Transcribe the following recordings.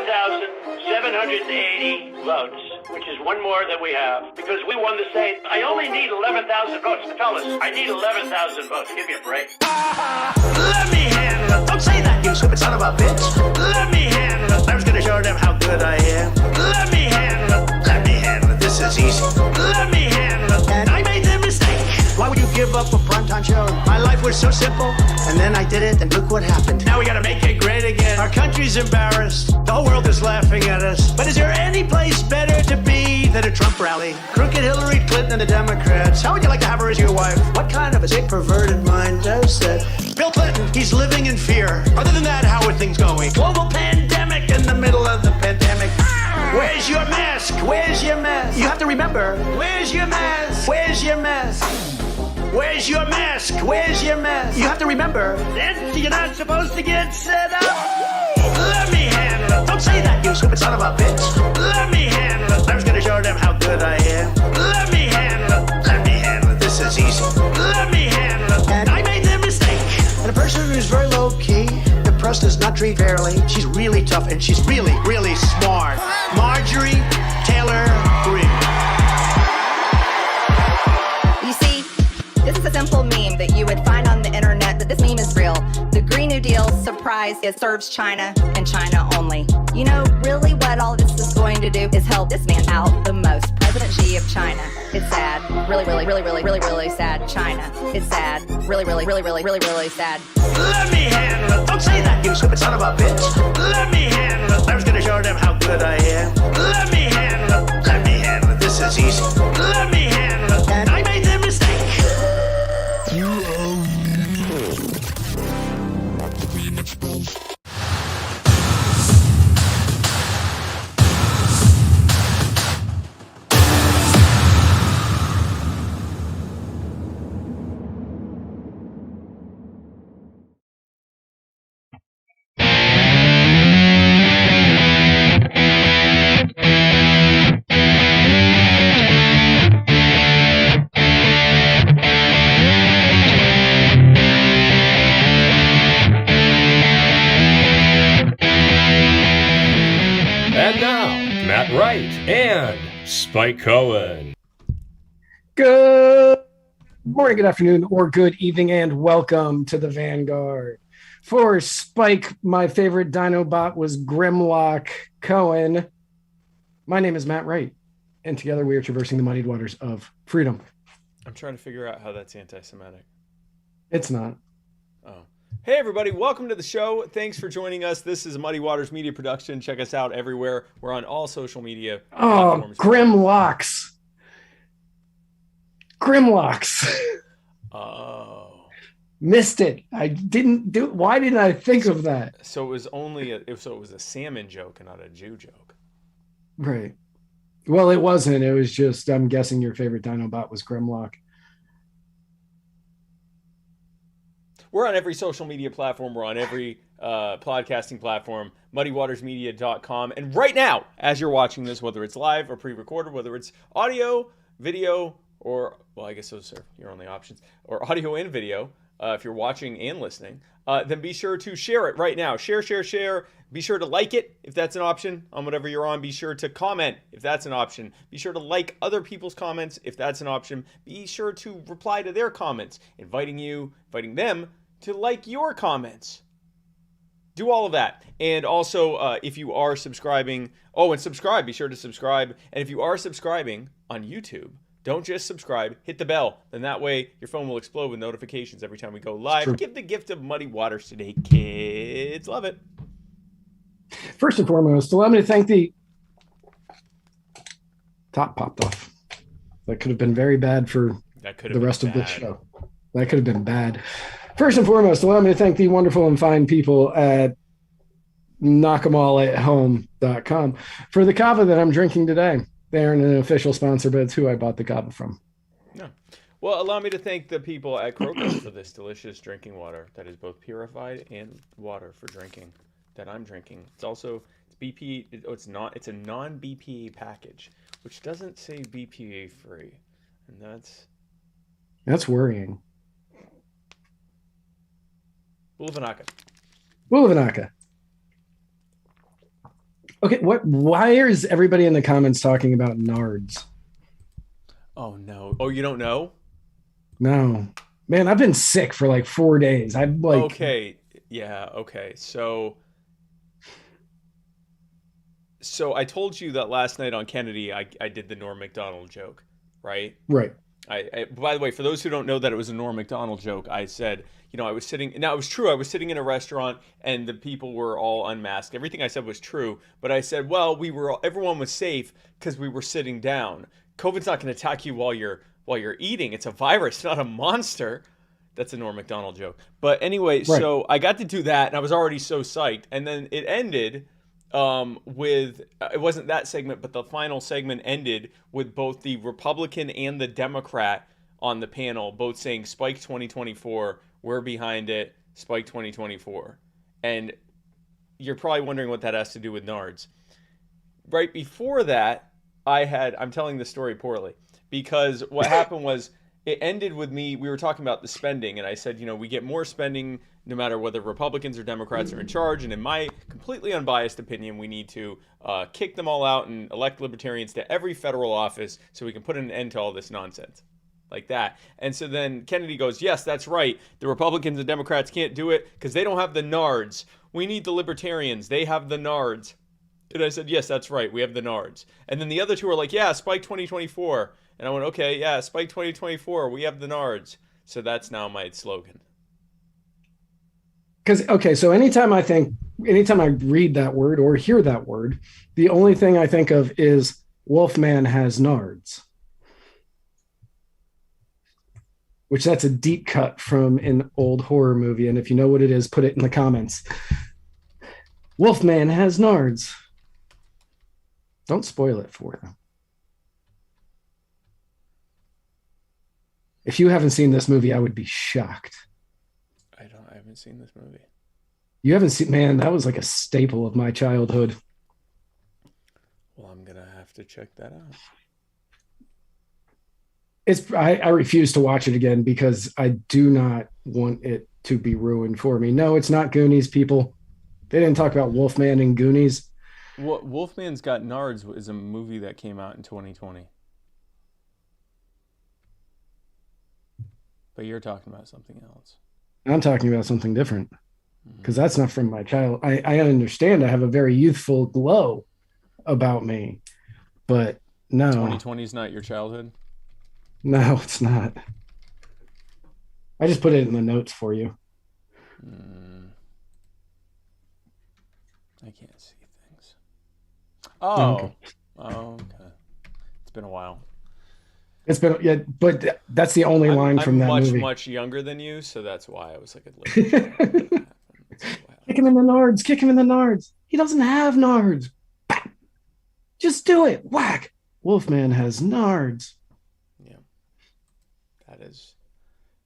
11,780 votes, which is one more than we have, because we won the state. I only need 11,000 votes. Fellas, I need 11,000 votes. Give me a break. Let me handle it. Don't say that, you stupid son of a bitch. Let me handle it. I was gonna show them how good I am. Let me handle it. Let me handle it. This is easy. Let me handle it. And I made the mistake. Why would you give up a primetime show? My life was so simple, and then I did it, and look what happened. Now we gotta make it great again. Our country's embarrassed. The whole world is laughing at us. But is there any place better to be than a Trump rally? Crooked Hillary Clinton and the Democrats. How would you like to have her as your wife? What kind of a sick, perverted mind does that? Bill Clinton, he's living in fear. Other than that, how are things going? Global pandemic in the middle of the pandemic. Where's your mask? Where's your mask? You have to remember, where's your mask? Where's your mask? Where's your mask? Where's your mask? You have to remember that you're not supposed to get set up. Let me handle it. Don't say that, you stupid son of a bitch. Let me handle it. I was gonna show them how good I am. Let me handle it. Let me handle it. This is easy. Let me handle it. And I made the mistake. And a person who's very low key, depressed, does not treat fairly. She's really tough and she's really, really smart. Marjorie Taylor Greene. This is a simple meme that you would find on the internet, but this meme is real. The Green New Deal, surprise, it serves China and China only. You know, really what all this is going to do is help this man out the most. President Xi of China. It's sad. Really, really, really, really, really, really sad. China. It's sad. Really, really, really, really, really, really sad. Let me handle it. Don't say that, you stupid son of a bitch. Let me handle it. I was gonna show them how good I am. Let me handle it. Let me handle it. This is easy. Let me handle it. And I made the mistake. And Spike Cohen. Good morning, good afternoon, or good evening, and welcome to the Vanguard. For Spike, my favorite Dinobot was Grimlock Cohen. My name is Matt Wright, and together we are traversing the muddied waters of freedom. I'm trying to figure out how that's anti-Semitic. It's not. Oh. Hey, everybody. Welcome to the show. Thanks for joining us. This is a Muddy Waters Media production. Check us out everywhere. We're on all social media platforms. Grimlocks. Grimlocks. Oh. Missed it. I didn't do. Why didn't I think of that? So it was only it was a salmon joke and not a Jew joke. Right. Well, it wasn't. It was just, I'm guessing your favorite Dinobot was Grimlock. We're on every social media platform. We're on every podcasting platform, muddywatersmedia.com. And right now, as you're watching this, whether it's live or pre-recorded, whether it's audio, video, or, well, I guess those are your only options, or audio and video, if you're watching and listening, then be sure to share it right now. Share. Be sure to like it if that's an option on whatever you're on. Be sure to comment if that's an option. Be sure to like other people's comments if that's an option. Be sure to reply to their comments, inviting them to like your comments. Do all of that. And also, if you are subscribing, subscribe. Be sure to subscribe. And if you are subscribing on YouTube, don't just subscribe, hit the bell. Then that way your phone will explode with notifications every time we go live. Give the gift of Muddy Waters today, kids. Love it. First and foremost, allow me to thank the top popped off. That could have been very bad for the rest of the show. That could have been bad. First and foremost, allow me to thank the wonderful and fine people at knockemallatHome.com for the kava that I'm drinking today. They aren't an official sponsor, but it's who I bought the kava from. No. Well, allow me to thank the people at Crocus for this delicious drinking water that is both purified and water for drinking that I'm drinking. It's also BP. It's not. It's a non-BPA package, which doesn't say BPA free, and that's worrying. Bulavanaka. Okay, why is everybody in the comments talking about nards? Oh no. Oh, you don't know? No. Man, I've been sick for like 4 days. I'm like, Okay. Yeah, okay. So I told you that last night on Kennedy I did the Norm Macdonald joke, right? right. By the way, for those who don't know that it was a Norm Macdonald joke, I said, I was sitting. Now it was true. I was sitting in a restaurant and the people were all unmasked. Everything I said was true, but I said, well, everyone was safe because we were sitting down. COVID's not going to attack you while you're eating. It's a virus, not a monster. That's a Norm Macdonald joke. But anyway, Right. so I got to do that, and I was already so psyched. And then it ended with it wasn't that segment, but the final segment ended with both the Republican and the Democrat on the panel both saying Spike 2024, we're behind it, Spike 2024. And you're probably wondering what that has to do with NARDS. Right before that, I'm telling the story poorly because what happened was it ended with we were talking about the spending, and I said, we get more spending no matter whether Republicans or Democrats are in charge, and in my completely unbiased opinion, we need to kick them all out and elect libertarians to every federal office so we can put an end to all this nonsense. Like that. And so then Kennedy goes, yes, that's right. The Republicans and Democrats can't do it because they don't have the NARDs. We need the libertarians. They have the NARDs. And I said, yes, that's right. We have the NARDs. And then the other two are like, yeah, Spike 2024. And I went, okay, yeah, Spike 2024. We have the NARDs. So that's now my slogan. So anytime I read that word or hear that word, the only thing I think of is Wolfman has nards. Which that's a deep cut from an old horror movie. And if you know what it is, put it in the comments. Wolfman has nards. Don't spoil it for them. If you haven't seen this movie, I would be shocked. I haven't seen this movie. You haven't seen, man, that was like a staple of my childhood. Well, I'm going to have to check that out. I refuse to watch it again because I do not want it to be ruined for me. No, it's not Goonies, people. They didn't talk about Wolfman and Goonies. Wolfman's Got Nards is a movie that came out in 2020. But you're talking about something else. I'm talking about something different because that's not from my child. I understand I have a very youthful glow about me, but no. 2020 is not your childhood? No, it's not. I just put it in the notes for you. I can't see things. Oh. Okay. Okay. It's been a while. It's been, yeah, but that's the only line from that movie. I'm much younger than you, so that's why I was like, kick him in the nards. Kick him in the nards. He doesn't have nards. Just do it. Whack. Wolfman has nards. Yeah.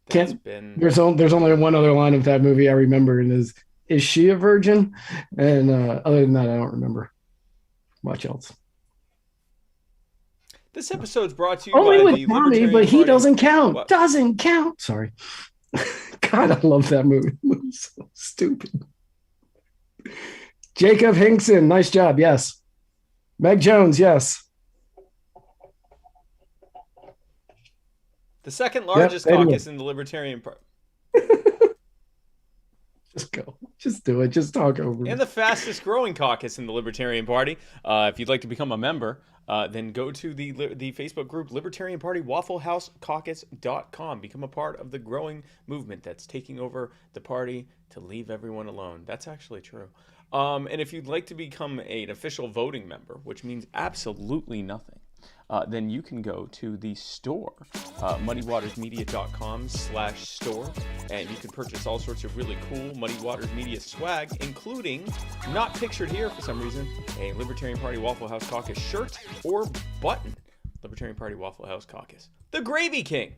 There's only one other line of that movie I remember, and is she a virgin? And other than that, I don't remember much else. This episode's brought to you only by with the Tommy, but he doesn't count. What? Doesn't count. Sorry. God, I love that movie. It was so stupid. Jacob Hinkson, nice job. Yes. Meg Jones, yes. The second largest caucus in the Libertarian Party. Just go. Just do it. Just talk over it. And the fastest growing caucus in the Libertarian Party. If you'd like to become a member, then go to the Facebook group Libertarian Party WaffleHouseCaucus.com. Become a part of the growing movement that's taking over the party to leave everyone alone. That's actually true. And if you'd like to become an official voting member, which means absolutely nothing, then you can go to the store, muddywatersmedia.com/store, and you can purchase all sorts of really cool Muddy Waters Media swag, including, not pictured here for some reason, a Libertarian Party Waffle House Caucus shirt or button. Libertarian Party Waffle House Caucus. The Gravy King.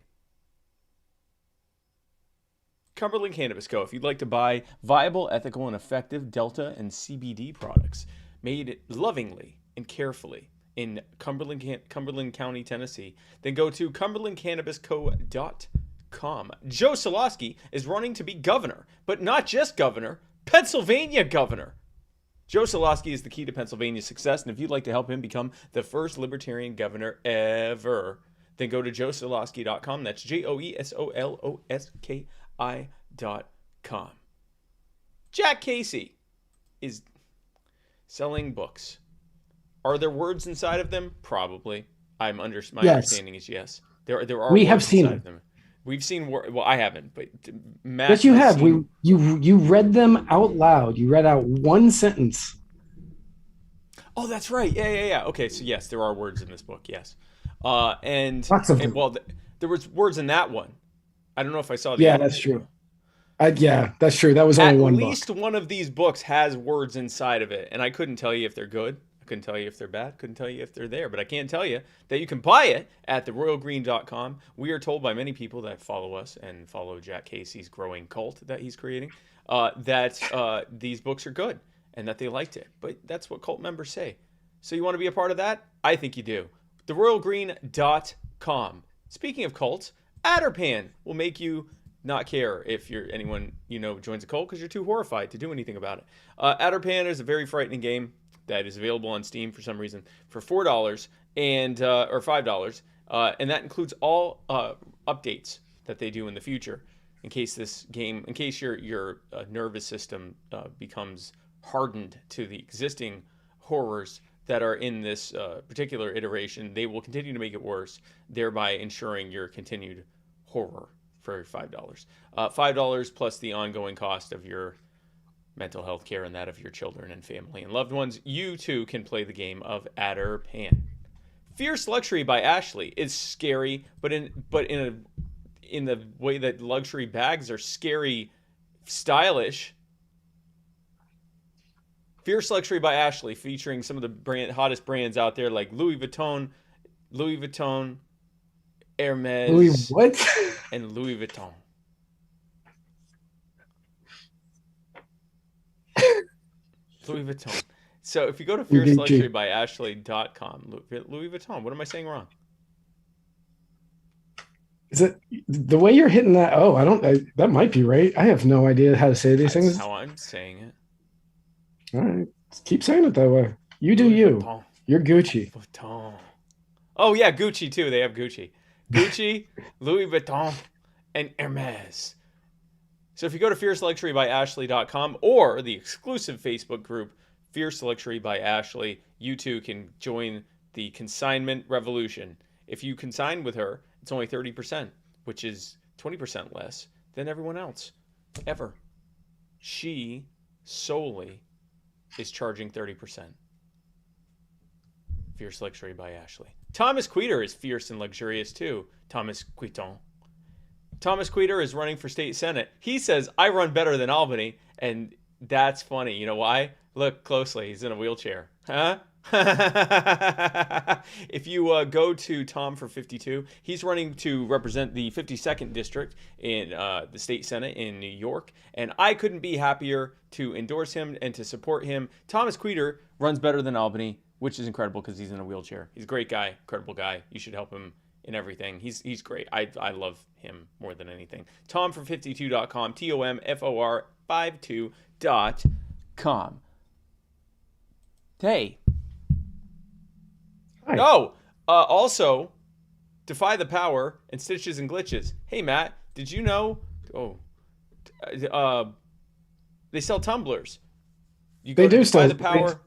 Cumberland Cannabis Co. If you'd like to buy viable, ethical, and effective Delta and CBD products made lovingly and carefully in Cumberland County, Tennessee, then go to cumberlandcannabisco.com. Joe Solosky is running to be governor, but not just governor, Pennsylvania governor. Joe Solosky is the key to Pennsylvania's success, and if you'd like to help him become the first libertarian governor ever, then go to joesolosky.com. That's JoeSoloski.com. Jack Casey is selling books. Are there words inside of them? Probably. My understanding is yes. There are. We words have seen inside of them. We've seen. Well, I haven't, but Matt. Yes, you have. Seen... You read them out loud. You read out one sentence. Oh, that's right. Yeah. Okay, so yes, there are words in this book. Yes, and lots of them. Well, there was words in that one. I don't know if I saw the. Yeah, that's true. Yeah, that's true. That was only one book. At least one of these books has words inside of it, and I couldn't tell you if they're good. I couldn't tell you if they're bad. Couldn't tell you if they're there, but I can tell you that you can buy it at theroyalgreen.com. We are told by many people that follow us and follow Jack Casey's growing cult that he's creating that these books are good and that they liked it. But that's what cult members say. So you want to be a part of that? I think you do. theroyalgreen.com. Speaking of cults, Adderpan will make you not care if anyone joins a cult because you're too horrified to do anything about it. Adderpan is a very frightening game that is available on Steam for some reason for $4 and or $5, and that includes all updates that they do in the future in case your nervous system becomes hardened to the existing horrors that are in this particular iteration. They will continue to make it worse, thereby ensuring your continued horror for $5. $5 plus the ongoing cost of your mental health care and that of your children and family and loved ones. You too can play the game of Adderpan. Fierce Luxury by Ashley is scary, but in the way that luxury bags are scary, stylish. Fierce Luxury by Ashley, featuring some of the hottest brands out there like Louis Vuitton, Hermes, Louis what? and Louis Vuitton. Louis Vuitton. So if you go to fierceluxurybyashley.com, Louis Vuitton, what am I saying wrong? Is it the way you're hitting that? Oh, that might be right. I have no idea how to say these things. That's how I'm saying it. All right. Keep saying it that way. You do you. Vuitton. You're Gucci. Vuitton. Oh, yeah, Gucci, too. They have Gucci. Gucci, Louis Vuitton, and Hermes. So if you go to fierceluxurybyashley.com or the exclusive Facebook group, Fierce Luxury by Ashley, you too can join the consignment revolution. If you consign with her, it's only 30%, which is 20% less than everyone else, ever. She solely is charging 30%. Fierce Luxury by Ashley. Thomas Queter is fierce and luxurious too. Thomas Queton. Thomas Queter is running for state senate. He says, I run better than Albany. And that's funny. You know why? Look closely. He's in a wheelchair. Huh? If you go to Tom for 52, he's running to represent the 52nd district in the state senate in New York. And I couldn't be happier to endorse him and to support him. Thomas Queter runs better than Albany, which is incredible because he's in a wheelchair. He's a great guy, incredible guy. You should help him in everything. He's great. I love him more than anything. Tomfor52.com, TOMFOR52.com. Hey. Hi. Oh, also, Defy the Power and Stitches and Glitches. Hey, Matt, did you know? They sell tumblers. You go they to do Defy still. the Power.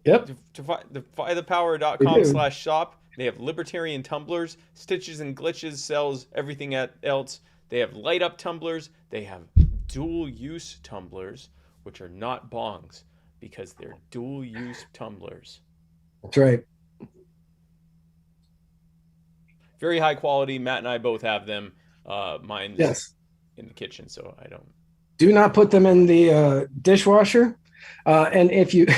Yep. Defythepower.com/shop. They have libertarian tumblers. Stitches and Glitches sells everything else. They have light up tumblers. They have dual use tumblers, which are not bongs because they're dual use tumblers. That's right. Very high quality. Matt and I both have them. Mine's in the kitchen, so I don't. Do not put them in the dishwasher. And if you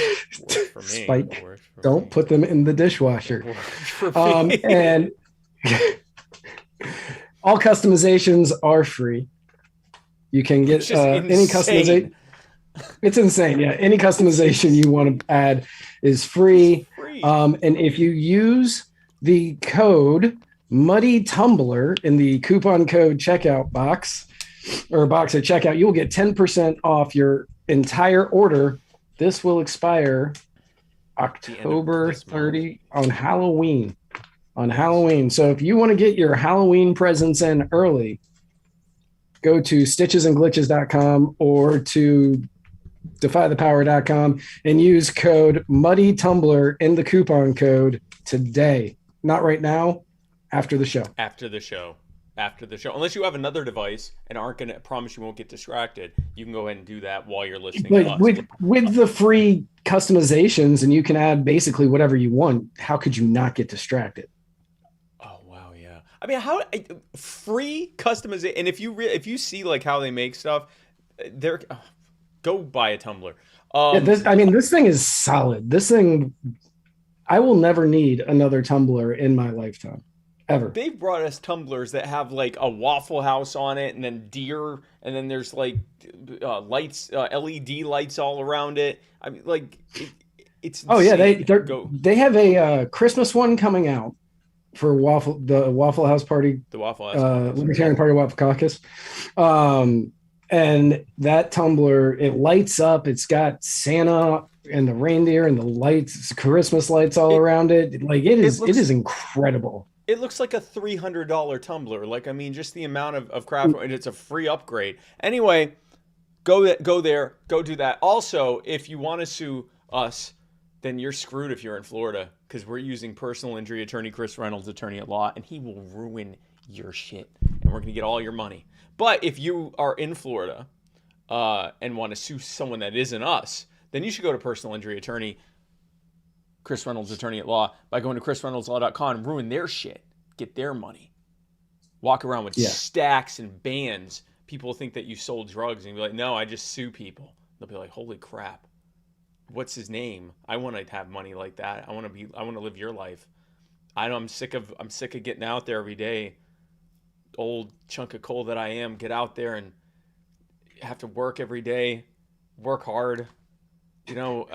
Spike, don't put them in the dishwasher. And all customizations are free. You can get any customization. It's insane. Yeah. Any customization you want to add is free. And if you use the code Muddy Tumbler in the coupon code checkout box or box at checkout, you will get 10% off your entire order This will expire The end of October this month. 30 on Halloween. On Halloween. So if you want to get your Halloween presents in early, go to stitchesandglitches.com or to defythepower.com and use code MuddyTumbler in the coupon code today. Not right now, after the show. After the show. Unless you have another device and aren't going to promise you won't get distracted, you can go ahead and do that while you're listening to us. With the free customizations, and you can add basically whatever you want, how could you not get distracted? Oh, wow, yeah. I mean, how free customization, and if you see like how they make stuff, go buy a tumbler. This thing is solid. This thing, I will never need another tumbler in my lifetime. Ever. They've brought us tumblers that have like a Waffle House on it, and then deer, and then there's like lights, LED lights all around it. I mean, like it's. Oh yeah, insane. they have a Christmas one coming out for the Waffle House party. The Waffle House Libertarian Party Waffle Caucus. And that tumbler, it lights up. It's got Santa and the reindeer and the lights, Christmas lights all around it. Like it is incredible. It looks like a $300 tumbler. Like, I mean, just the amount of crap, and it's a free upgrade. Anyway, go there, go do that. Also, if you want to sue us, then you're screwed if you're in Florida, because we're using personal injury attorney Chris Reynolds, attorney at law, and he will ruin your shit, and we're going to get all your money. But if you are in Florida and want to sue someone that isn't us, then you should go to personal injury attorney Chris Reynolds, attorney at law, by going to chrisreynoldslaw.com and ruin their shit, get their money. Walk around with stacks and bands. People think that you sold drugs, and you'll be like, no, I just sue people. They'll be like, holy crap, what's his name? I want to have money like that. I want to live your life. I'm sick of getting out there every day. Old chunk of coal that I am, get out there and have to work every day, work hard. You know,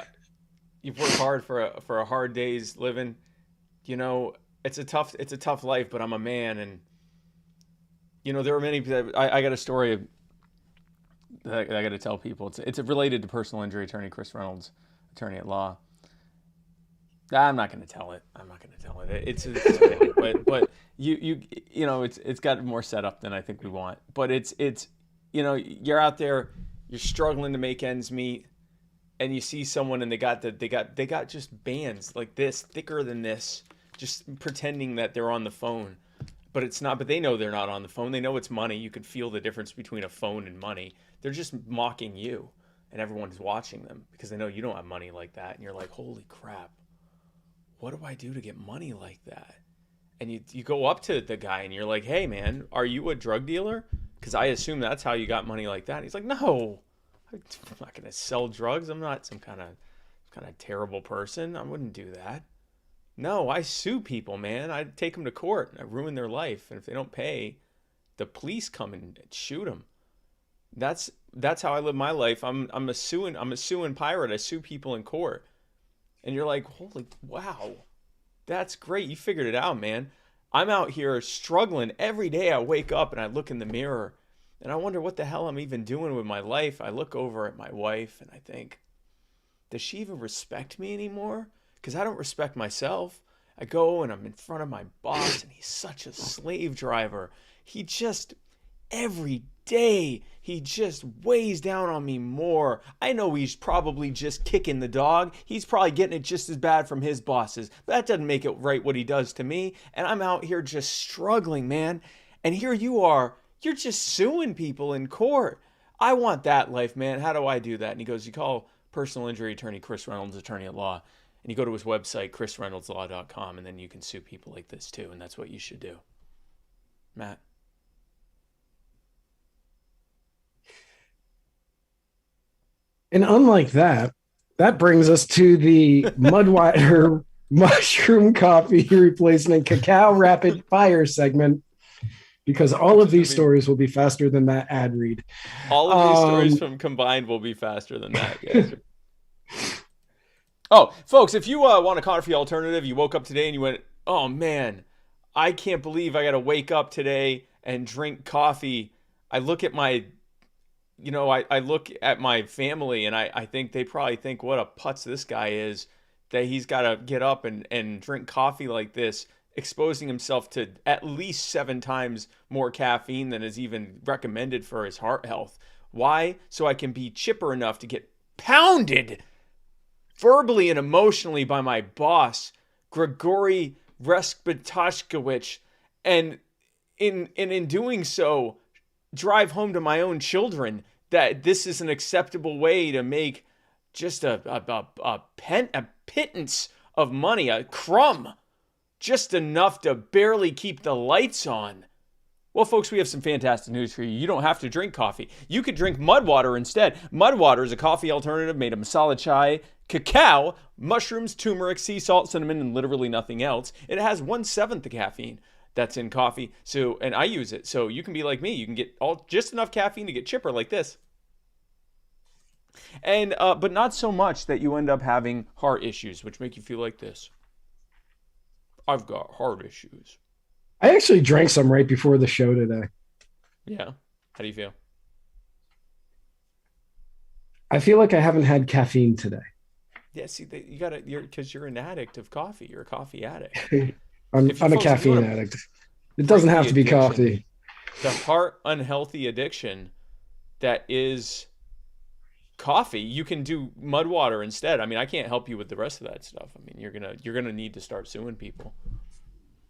you've worked hard for a hard day's living. You know, it's a tough life, but I'm a man, and you know there are many. I got a story that I got to tell people. It's related to personal injury attorney Chris Reynolds, attorney at law. I'm not going to tell it. It's but you know it's got more setup than I think we want. But it's you know, you're out there, you're struggling to make ends meet, and you see someone and they got just bands like this, thicker than this, just pretending that they're on the phone. But it's not, but they know they're not on the phone. They know it's money. You can feel the difference between a phone and money. They're just mocking you, and everyone's watching them because they know you don't have money like that. And you're like, holy crap, what do I do to get money like that? And you go up to the guy and you're like, hey man, are you a drug dealer? Because I assume that's how you got money like that. And he's like, no, I'm not going to sell drugs. I'm not some kind of terrible person. I wouldn't do that. No, I sue people, man. I take them to court and I ruin their life. And if they don't pay, the police come and shoot them. That's how I live my life. I'm a suing pirate. I sue people in court. And you're like, holy wow, that's great. You figured it out, man. I'm out here struggling every day. I wake up and I look in the mirror and I wonder what the hell I'm even doing with my life. I look over at my wife and I think, does she even respect me anymore? Because I don't respect myself. I go and I'm in front of my boss and he's such a slave driver. He just, every day, he just weighs down on me more. I know he's probably just kicking the dog. He's probably getting it just as bad from his bosses. But that doesn't make it right what he does to me. And I'm out here just struggling, man. And here you are. You're just suing people in court. I want that life, man. How do I do that? And he goes, you call personal injury attorney Chris Reynolds, attorney at law. And you go to his website, chrisreynoldslaw.com, and then you can sue people like this too. And that's what you should do. Matt? And unlike that, that brings us to the Mudwider mushroom coffee replacement cacao rapid fire segment, because all of these stories will be faster than that ad read. All of these stories from combined will be faster than that. Yes. Oh, folks, if you want a coffee alternative, you woke up today and you went, oh man, I can't believe I got to wake up today and drink coffee. I look at my I look at my family and I think they probably think what a putz this guy is, that he's got to get up and drink coffee like this, exposing himself to at least 7 times more caffeine than is even recommended for his heart health. Why? So I can be chipper enough to get pounded verbally and emotionally by my boss, Grigory Reskbitashkevich, and in doing so, drive home to my own children that this is an acceptable way to make just a pittance of money, a crumb, just enough to barely keep the lights on. Well, folks, we have some fantastic news for you. You don't have to drink coffee. You could drink mud water instead. Mud water is a coffee alternative made of masala chai, cacao, mushrooms, turmeric, sea salt, cinnamon, and literally nothing else. It has 1/7 the caffeine that's in coffee. And I use it. So you can be like me. You can get just enough caffeine to get chipper like this. And but not so much that you end up having heart issues, which make you feel like this. I've got heart issues. I actually drank some right before the show today. Yeah. How do you feel? I feel like I haven't had caffeine today. Yeah, see, because you're an addict of coffee. You're a coffee addict. I'm a caffeine addict. It doesn't have to be coffee. The heart unhealthy addiction that is coffee, you can do mud water instead. I mean, I can't help you with the rest of that stuff. I mean, you're gonna need to start suing people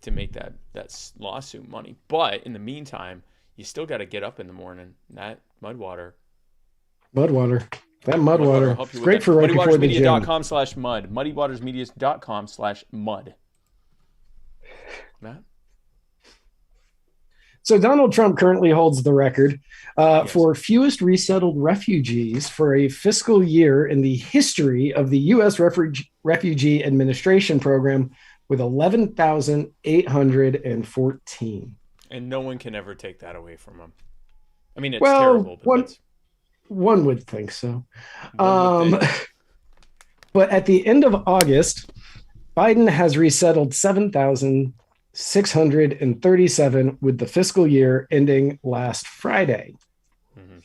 to make that lawsuit money. But in the meantime, you still got to get up in the morning. That mud water. That mud water. It's great for right before the gym. MuddyWatersMedia.com/mud. MuddyWatersMedia.com/mud. Matt? So Donald Trump currently holds the record for fewest resettled refugees for a fiscal year in the history of the U.S. Refugee Administration Program, with 11,814. And no one can ever take that away from him. I mean, it's terrible. But one would think so. But at the end of August, Biden has resettled 7,637 with the fiscal year ending last Friday. Mm-hmm.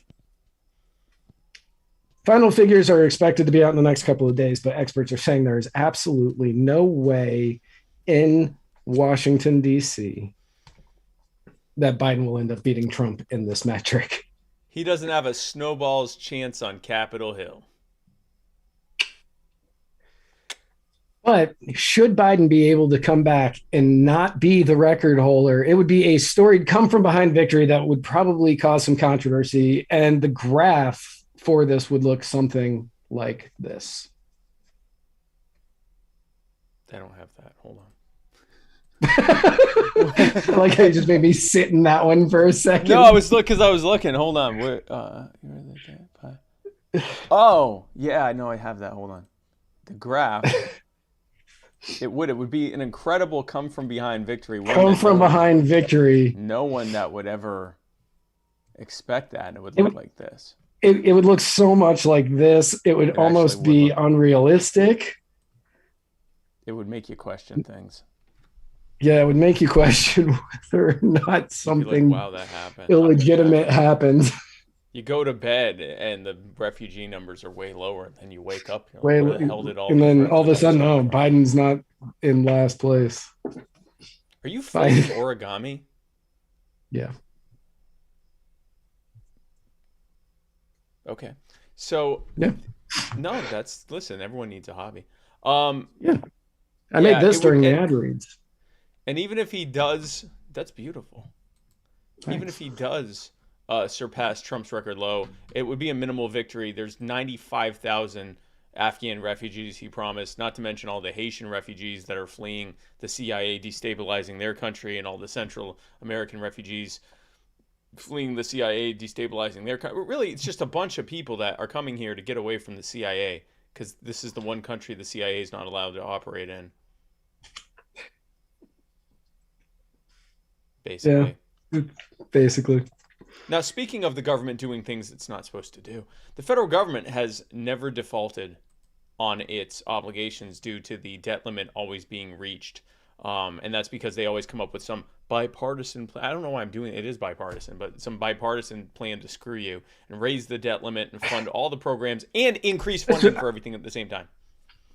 Final figures are expected to be out in the next couple of days, but experts are saying there is absolutely no way in Washington, D.C. that Biden will end up beating Trump in this metric. He doesn't have a snowball's chance on Capitol Hill. But should Biden be able to come back and not be the record holder, it would be a storied come-from-behind victory that would probably cause some controversy, and the graph for this would look something like this. I don't have that. Hold on. Like, I just made me sit in that one for a second. No, I was looking. Hold on. Oh, yeah, I know I have that. Hold on. The graph. It would be an incredible come from behind victory. Victory. No one that would ever expect that. It would look like this. It would look so much like this. It would almost be unrealistic. It would make you question things. Yeah, it would make you question whether or not something wow, that happened. Illegitimate happened. You go to bed and the refugee numbers are way lower, and then you wake up. You're like, where the hell did and then all of a sudden, Biden's not in last place. Are you fighting origami? Yeah. Okay. So yeah. No, listen, everyone needs a hobby. Yeah. I made this during the ad reads. And even if he does, that's beautiful. Thanks. Even if he does surpass Trump's record low, it would be a minimal victory. There's 95,000 Afghan refugees he promised, not to mention all the Haitian refugees that are fleeing the CIA destabilizing their country, and all the Central American refugees fleeing the CIA destabilizing their country. Really, it's just a bunch of people that are coming here to get away from the CIA, because this is the one country the CIA is not allowed to operate in. Basically. Yeah, basically. Now, speaking of the government doing things it's not supposed to do, the federal government has never defaulted on its obligations due to the debt limit always being reached. And that's because they always come up with some bipartisan. I don't know why I'm doing it. It is bipartisan, but some bipartisan plan to screw you and raise the debt limit and fund all the programs and increase funding for everything at the same time.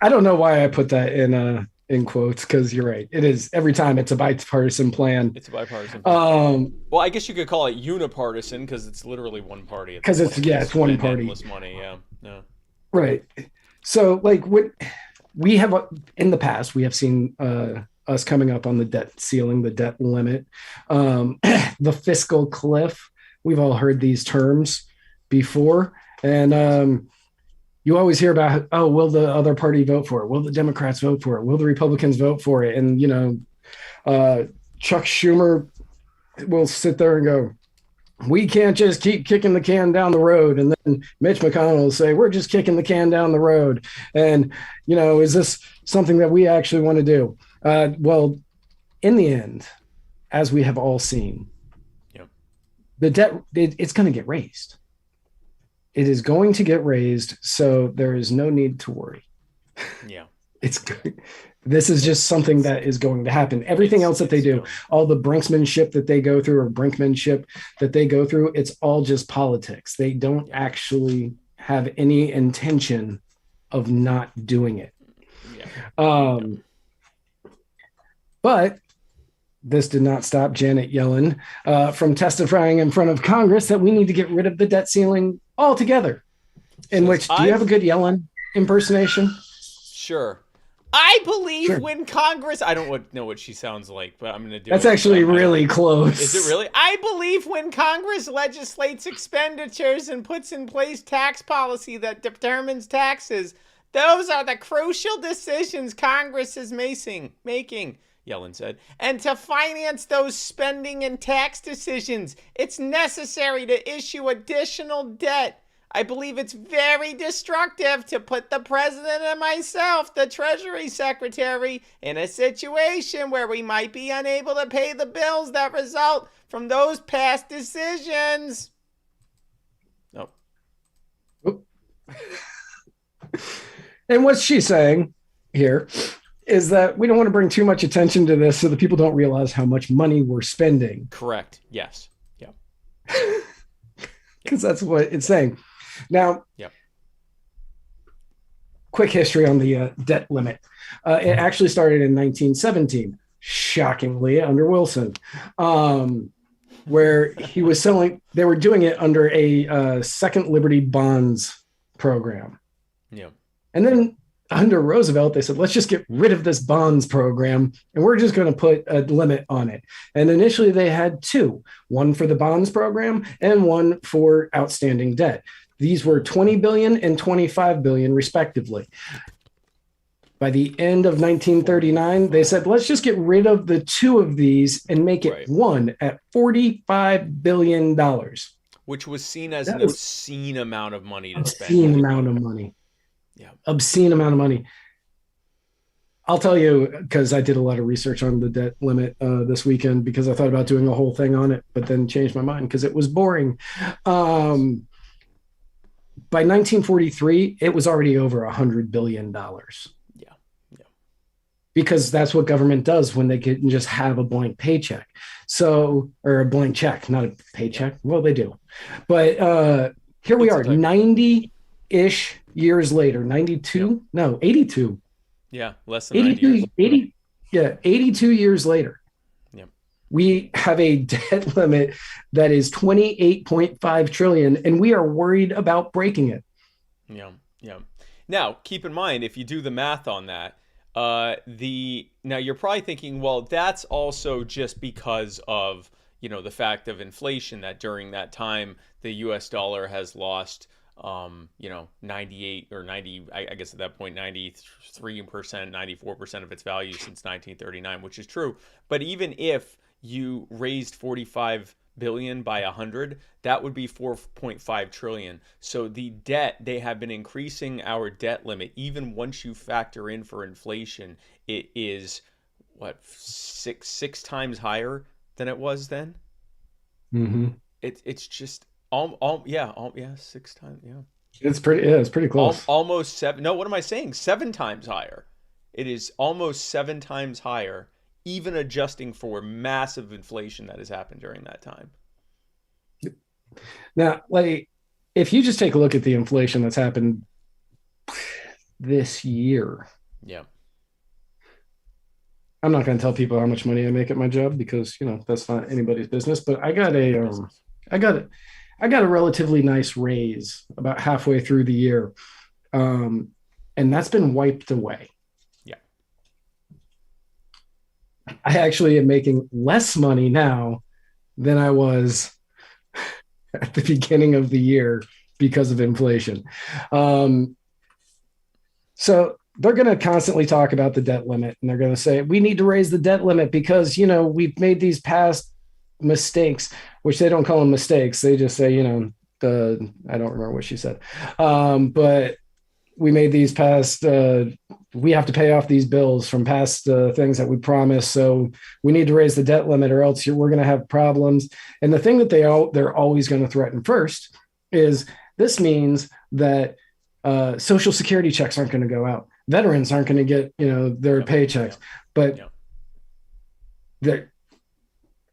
I don't know why I put that in quotes, because you're right. It is every time it's a bipartisan plan. It's a bipartisan plan. Well, I guess you could call it unipartisan because it's literally one party. Because it's one party. Endless money, yeah. Right. So, like, what we have in the past, we have seen us coming up on the debt ceiling, the debt limit, the fiscal cliff. We've all heard these terms before, and you always hear about, oh, will the other party vote for it? Will the Democrats vote for it? Will the Republicans vote for it? And, Chuck Schumer will sit there and go, we can't just keep kicking the can down the road. And then Mitch McConnell will say, we're just kicking the can down the road. And, is this something that we actually want to do? Well, in the end, as we have all seen, the debt, it's going to get raised. It is going to get raised, so there is no need to worry. Yeah. This is just something that is going to happen. Everything else that they do, all the brinksmanship that they go through, or brinkmanship that they go through, it's all just politics. They don't actually have any intention of not doing it. Yeah. But this did not stop Janet Yellen from testifying in front of Congress that we need to get rid of the debt ceiling altogether. In which, do you have a good Yellen impersonation? Sure. I believe when Congress, I don't know what she sounds like, but I'm going to do That's it. That's actually really close. Is it really? I believe when Congress legislates expenditures and puts in place tax policy that determines taxes, those are the crucial decisions Congress is making, Yellen said. And to finance those spending and tax decisions, it's necessary to issue additional debt. I believe it's very destructive to put the president and myself, the Treasury Secretary, in a situation where we might be unable to pay the bills that result from those past decisions. No. And what she's saying here is that we don't want to bring too much attention to this so that people don't realize how much money we're spending. Correct. Yes. Yeah. Because that's what it's saying. Now, quick history on the debt limit. It actually started in 1917, shockingly, under Wilson, where he was they were doing it under a Second Liberty bonds program. Yeah. And then under Roosevelt, they said, let's just get rid of this bonds program, and we're just going to put a limit on it. And initially they had two, one for the bonds program and one for outstanding debt. These were $20 billion and $25 billion, respectively. By the end of 1939, they said, let's just get rid of the two of these and make it one at $45 billion. Which was seen as an obscene amount of money to spend. Obscene amount of money. Yeah. Obscene amount of money. I'll tell you, because I did a lot of research on the debt limit this weekend, because I thought about doing a whole thing on it, but then changed my mind because it was boring. By 1943, it was already over $100 billion. Yeah. Because that's what government does when they can just have a blank paycheck. So, or a blank check, not a paycheck. Well, they do. But here we are, 90-ish years later, 92? No, 82. Yeah, less than 90 years. 82 years later. We have a debt limit that is $28.5 trillion, and we are worried about breaking it. Yeah. Now, keep in mind, if you do the math on that, now you're probably thinking, well, that's also just because of, the fact of inflation, that during that time, the U.S. dollar has lost, 98 or 90, I guess at that point, 93%, 94% of its value since 1939, which is true. But even if you raised 45 billion by 100, that would be 4.5 trillion. So the debt, they have been increasing our debt limit. Even once you factor in for inflation, it is six times higher than it was then. Mm-hmm. It's just 6 times. Yeah. It's pretty close. Almost 7. No, what am I saying? 7 times higher. It is almost 7 times higher, even adjusting for massive inflation that has happened during that time. Now, like, if you just take a look at the inflation that's happened this year, Yeah. I'm not going to tell people how much money I make at my job because, that's not anybody's business. But I got a relatively nice raise about halfway through the year, and that's been wiped away. Yeah. I actually am making less money now than I was at the beginning of the year because of inflation. So they're going to constantly talk about the debt limit, and they're going to say, we need to raise the debt limit because, we've made these past mistakes, which they don't call them mistakes. They just say, I don't remember what she said. But we made these past, we have to pay off these bills from past things that we promised. So we need to raise the debt limit or else we're going to have problems. And the thing that they're always going to threaten first is this means that Social Security checks aren't going to go out. Veterans aren't going to get, their paychecks. But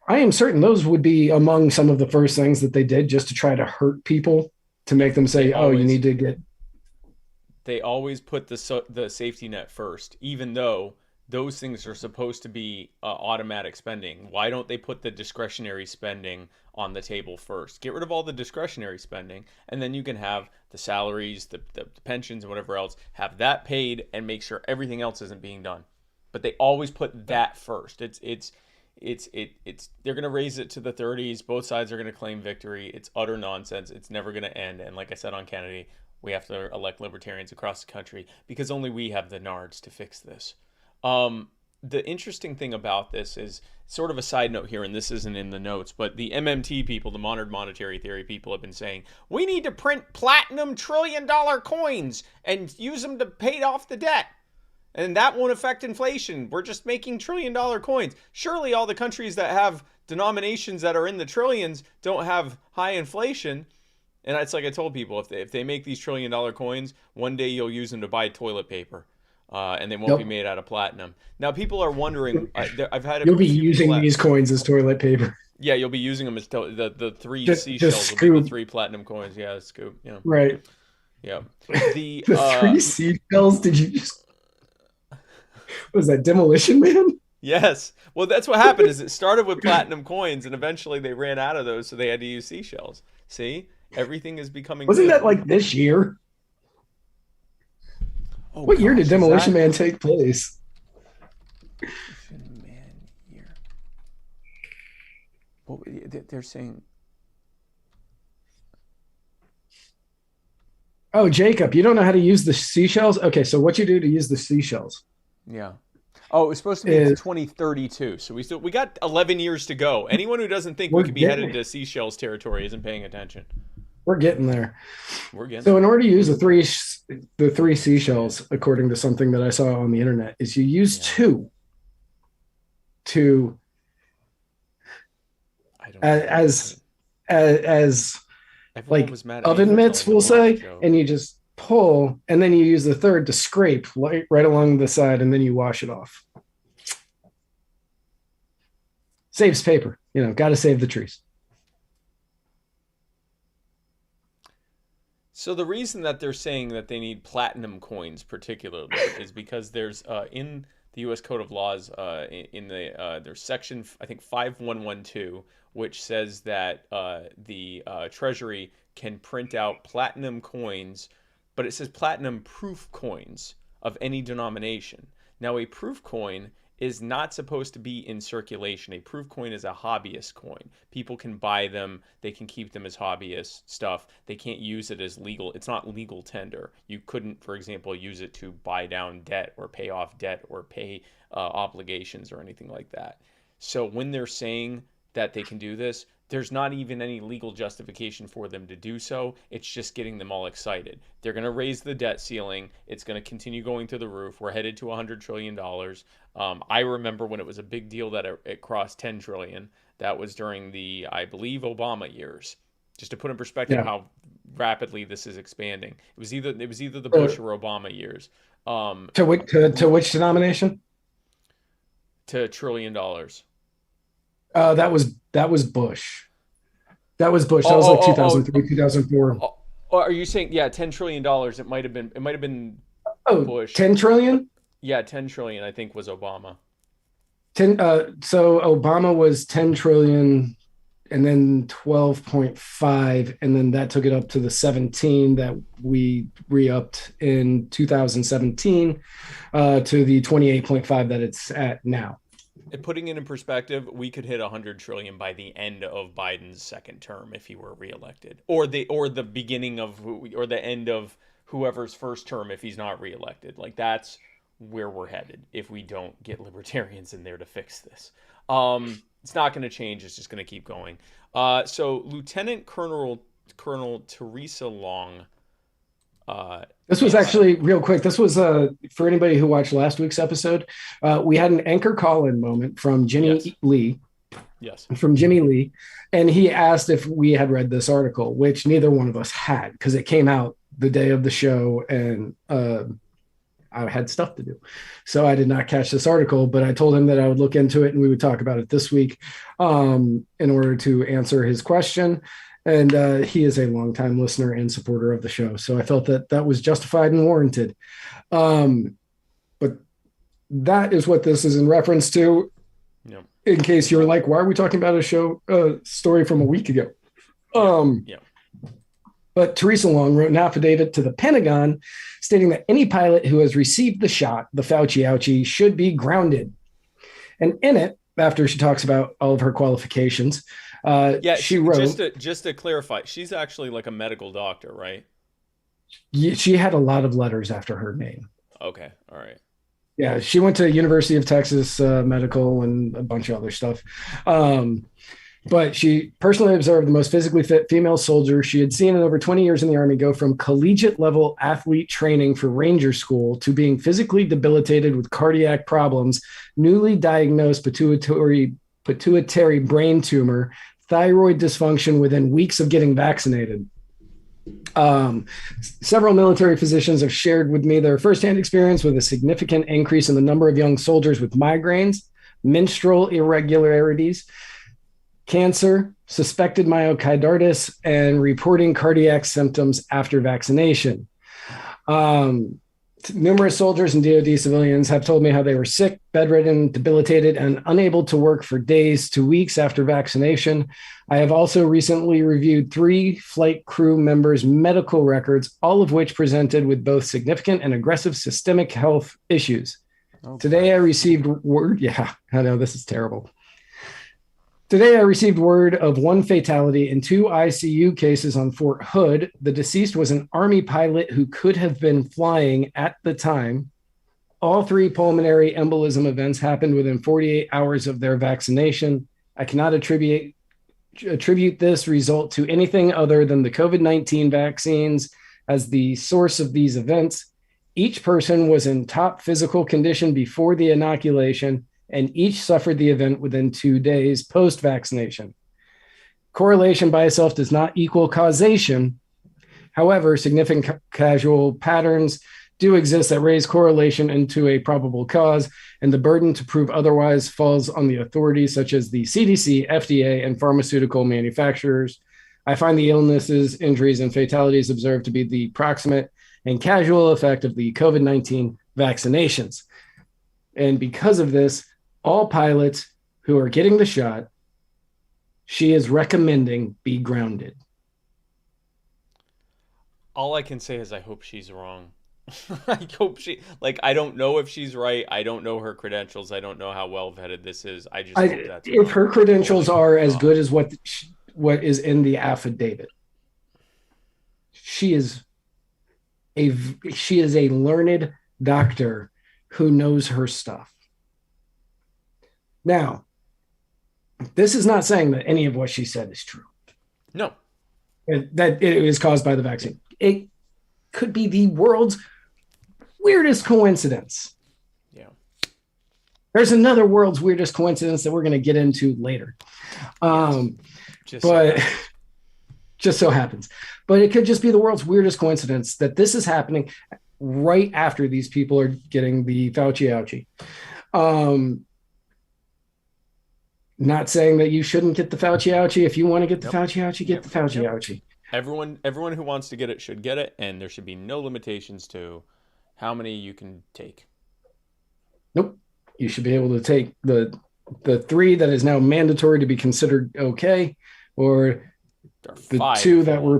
I am certain those would be among some of the first things that they did just to try to hurt people, to make them say, you need to get. They always put the safety net first, even though those things are supposed to be automatic spending. Why don't they put the discretionary spending on the table first? Get rid of all the discretionary spending, and then you can have the salaries, the pensions, and whatever else, have that paid and make sure everything else isn't being done. But they always put that first. It's they're going to raise it to the 30s. Both sides are going to claim victory. It's utter nonsense. It's never going to end. And like I said on Kennedy, we have to elect libertarians across the country because only we have the nards to fix this. The interesting thing about this is sort of a side note here, and this isn't in the notes, but the MMT people, the modern monetary theory people, have been saying, we need to print platinum trillion-dollar coins and use them to pay off the debt. And that won't affect inflation. We're just making trillion-dollar coins. Surely all the countries that have denominations that are in the trillions don't have high inflation. And it's like I told people, if they make these trillion-dollar coins, one day you'll use them to buy toilet paper. And they won't be made out of platinum. Now, people are wondering. I've had you'll be using these coins as toilet paper. Yeah, you'll be using them as the three seashells will be the 3 platinum coins. Yeah, scoop. Yeah, right. Yeah, the 3 seashells. Did you just? Was that Demolition Man? Yes. Well, that's what happened. Is it started with platinum coins, and eventually they ran out of those, so they had to use seashells. See, everything is becoming. Wasn't that like this year? Oh, what year did Demolition Man take place? Man year. Well, they're saying. Oh, Jacob, you don't know how to use the seashells? Okay, so what you do to use the seashells? Yeah. Oh, it was supposed to be 2032. So we got 11 years to go. Anyone who doesn't think we could be headed to seashells territory isn't paying attention. We're getting there. In order to use the three seashells, according to something that I saw on the internet, is you use 2 to as like oven mitts, we'll say, and you just pull, and then you use the third to scrape right along the side, and then you wash it off. Saves paper, got to save the trees. So the reason that they're saying that they need platinum coins particularly is because there's in the U.S. Code of Laws there's section, I think 5112, which says that the Treasury can print out platinum coins, but it says platinum proof coins of any denomination. Now, a proof coin is not supposed to be in circulation. A proof coin is a hobbyist coin. People can buy them. They can keep them as hobbyist stuff. They can't use it as legal. It's not legal tender. You couldn't, for example, use it to buy down debt or pay off debt or pay obligations or anything like that. So when they're saying that they can do this, there's not even any legal justification for them to do so. It's just getting them all excited. They're going to raise the debt ceiling. It's going to continue going to the roof. We're headed to $100 trillion. I remember when it was a big deal that it crossed 10 trillion. That was during the, I believe, Obama years. Just to put in perspective how rapidly this is expanding. It was either the Bush or Obama years. To which denomination? to $1 trillion? That was Bush. That was Bush. That was like 2003, 2004. Are you saying, yeah, $10 trillion? It might have been Bush. 10 trillion? Yeah, 10 trillion, I think, was Obama. So Obama was 10 trillion and then 12.5, and then that took it up to the 17 that we re-upped in 2017 to the 28.5 that it's at now. Putting it in perspective, we could hit 100 trillion by the end of Biden's second term if he were reelected, or the beginning of or the end of whoever's first term if he's not reelected. Like, that's where we're headed if we don't get libertarians in there to fix this. It's not going to change. It's just going to keep going. So Lieutenant Colonel Teresa Long. This was actually real quick. This was for anybody who watched last week's episode. We had an anchor call-in moment from Jimmy Lee. Yes. From Jimmy Lee. And he asked if we had read this article, which neither one of us had because it came out the day of the show and I had stuff to do. So I did not catch this article, but I told him that I would look into it and we would talk about it this week in order to answer his question. And he is a longtime listener and supporter of the show. So I felt that that was justified and warranted. But that is what this is in reference to. Yep. In case you're like, why are we talking about a story from a week ago? But Teresa Long wrote an affidavit to the Pentagon stating that any pilot who has received the shot, the Fauci ouchie, should be grounded. And in it, after she talks about all of her qualifications, she wrote... Just to clarify, she's actually like a medical doctor, right? She had a lot of letters after her name. Okay, all right. Yeah, she went to University of Texas Medical and a bunch of other stuff. But she personally observed the most physically fit female soldier she had seen in over 20 years in the Army go from collegiate level athlete training for Ranger School to being physically debilitated with cardiac problems, newly diagnosed pituitary brain tumor, thyroid dysfunction within weeks of getting vaccinated. Several military physicians have shared with me their firsthand experience with a significant increase in the number of young soldiers with migraines, menstrual irregularities, cancer, suspected myocarditis, and reporting cardiac symptoms after vaccination. Numerous soldiers and DoD civilians have told me how they were sick, bedridden, debilitated, and unable to work for days to weeks after vaccination. I have also recently reviewed 3 flight crew members' medical records, all of which presented with both significant and aggressive systemic health issues. Okay. Today I received word. Yeah, I know this is terrible. Today, I received word of 1 fatality and 2 ICU cases on Fort Hood. The deceased was an Army pilot who could have been flying at the time. All 3 pulmonary embolism events happened within 48 hours of their vaccination. I cannot attribute this result to anything other than the COVID-19 vaccines as the source of these events. Each person was in top physical condition before the inoculation, and each suffered the event within 2 days post-vaccination. Correlation by itself does not equal causation. However, significant causal patterns do exist that raise correlation into a probable cause, and the burden to prove otherwise falls on the authorities such as the CDC, FDA, and pharmaceutical manufacturers. I find the illnesses, injuries, and fatalities observed to be the proximate and casual effect of the COVID-19 vaccinations. And because of this, all pilots who are getting the shot, she is recommending be grounded. All I can say is I hope she's wrong. I hope I don't know if she's right. I don't know her credentials. I don't know how well vetted this is. I just hope that's if her credentials are as good as what is in the affidavit. She is a learned doctor who knows her stuff. Now, this is not saying that any of what she said is true. No. That it is caused by the vaccine. It could be the world's weirdest coincidence. Yeah. There's another world's weirdest coincidence that we're going to get into later. Just so happens. But it could just be the world's weirdest coincidence that this is happening right after these people are getting the Fauci ouchie. Not saying that you shouldn't get the Fauci ouchie. If you want to get the Yep. Fauci ouchie, get the Fauci Yep. ouchie. Everyone who wants to get it should get it, and there should be no limitations to how many you can take. Nope. You should be able to take the 3 that is now mandatory to be considered okay, or the 2 that were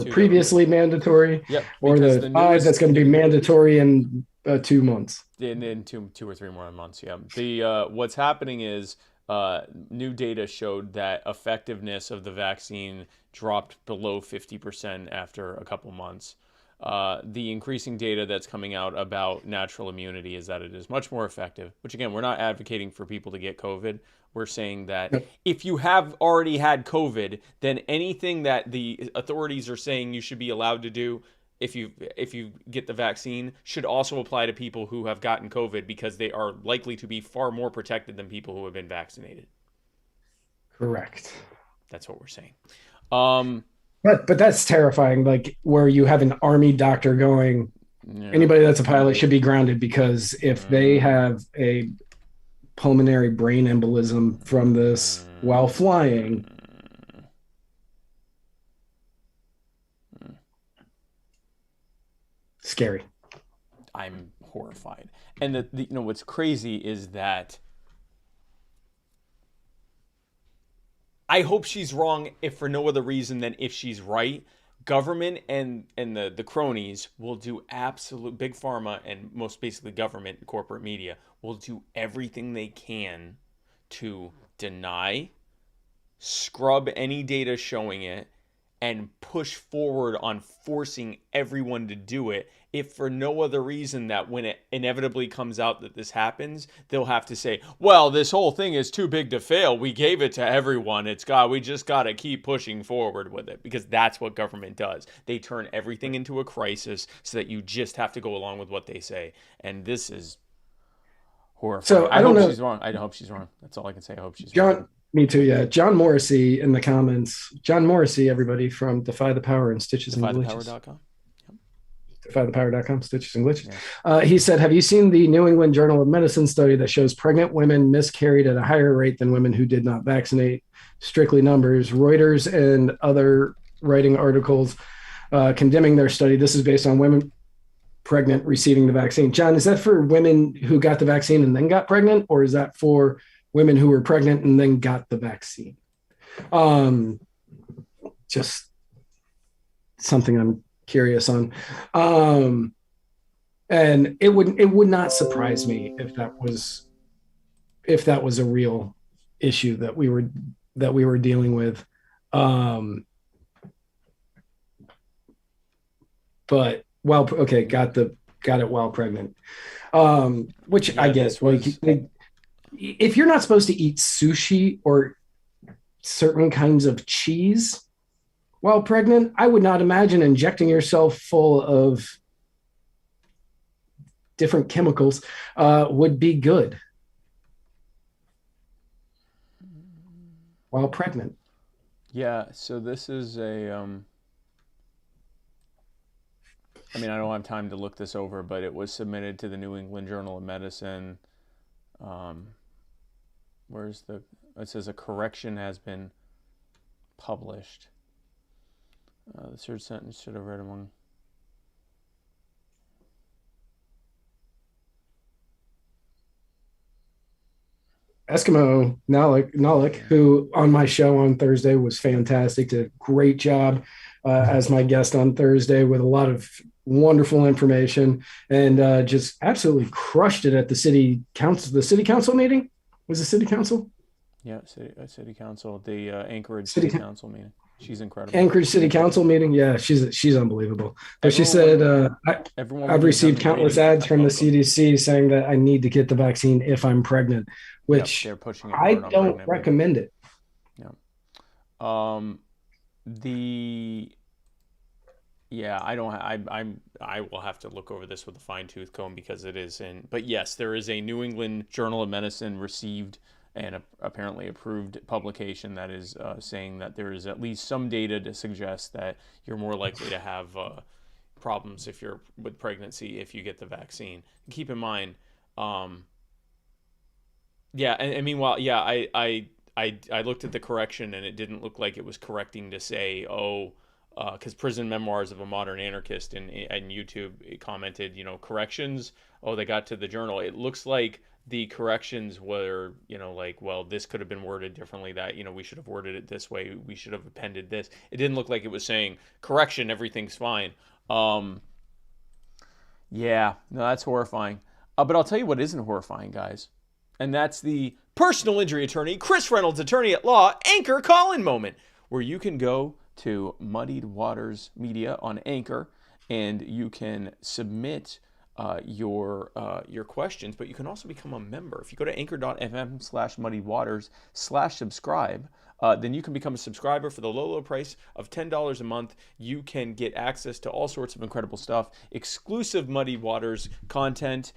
previously mandatory, Yep, or the 5 that's going to be mandatory in 2 months. In two or three more months. Yeah. The what's happening is new data showed that effectiveness of the vaccine dropped below 50% after a couple months. The increasing data that's coming out about natural immunity is that it is much more effective, which again, we're not advocating for people to get COVID. We're saying that if you have already had COVID, then anything that the authorities are saying you should be allowed to do if you get the vaccine should also apply to people who have gotten COVID, because they are likely to be far more protected than people who have been vaccinated. Correct. That's what we're saying. But that's terrifying. Like, where you have an army doctor going, anybody that's a pilot should be grounded, because if they have a pulmonary brain embolism from this while flying, scary. I'm horrified. And what's crazy is that I hope she's wrong, if for no other reason than if she's right. Government and the cronies will do absolute, big pharma and most basically government, corporate media will do everything they can to deny, scrub any data showing it, and push forward on forcing everyone to do it, if for no other reason that when it inevitably comes out that this happens, they'll have to say, well, this whole thing is too big to fail. We gave it to everyone. We just got to keep pushing forward with it, because that's what government does. They turn everything into a crisis so that you just have to go along with what they say. And this is horrifying. So I don't know. She's wrong. I hope she's wrong. That's all I can say. I hope she's wrong. Me too, yeah. John Morrissey in the comments. John Morrissey, everybody, from Defy the Power and Stitches and Glitches. DefyThePower.com. DefyThePower.com, Stitches and Glitches. Yeah. He said, have you seen the New England Journal of Medicine study that shows pregnant women miscarried at a higher rate than women who did not vaccinate? Strictly numbers. Reuters and other writing articles condemning their study. This is based on women pregnant receiving the vaccine. John, is that for women who got the vaccine and then got pregnant, or is that for women who were pregnant and then got the vaccine? Just something I'm curious on. And it would not surprise me if that was a real issue that we were dealing with. But got it while pregnant. Which I guess if you're not supposed to eat sushi or certain kinds of cheese while pregnant, I would not imagine injecting yourself full of different chemicals would be good while pregnant. Yeah, so this is I don't have time to look this over, but it was submitted to the New England Journal of Medicine. It says a correction has been published. The third sentence should have read among. Eskimo Nolik, who on my show on Thursday was fantastic, did a great job as my guest on Thursday with a lot of wonderful information, and just absolutely crushed it at the city council meeting. Was it city council? Yeah, city council, the Anchorage City Council meeting. She's incredible. Anchorage City Council meeting. Yeah, she's unbelievable. But she said, I've received countless ads from the CDC saying that I need to get the vaccine if I'm pregnant, which they're pushing I don't recommend it. Yeah. I will have to look over this with a fine-tooth comb, because it is but yes, there is a New England Journal of Medicine received and apparently approved publication that is saying that there is at least some data to suggest that you're more likely to have problems with pregnancy if you get the vaccine. And keep in mind, Yeah, and meanwhile, yeah, I looked at the correction and it didn't look like it was correcting to say, oh, because Prison Memoirs of a Modern Anarchist and YouTube commented, corrections. Oh, they got to the journal. It looks like the corrections were, like, well, this could have been worded differently. That, we should have worded it this way. We should have appended this. It didn't look like it was saying correction. Everything's fine. Yeah, no, that's horrifying. But I'll tell you what isn't horrifying, guys. And that's the personal injury attorney, Chris Reynolds, attorney at law, Anchor call-in moment, where you can go to Muddied Waters Media on Anchor, and you can submit your questions, but you can also become a member. If you go to anchor.fm/muddiedwaters/subscribe, then you can become a subscriber for the low price of $10 a month. You can get access to all sorts of incredible stuff, exclusive Muddy Waters content.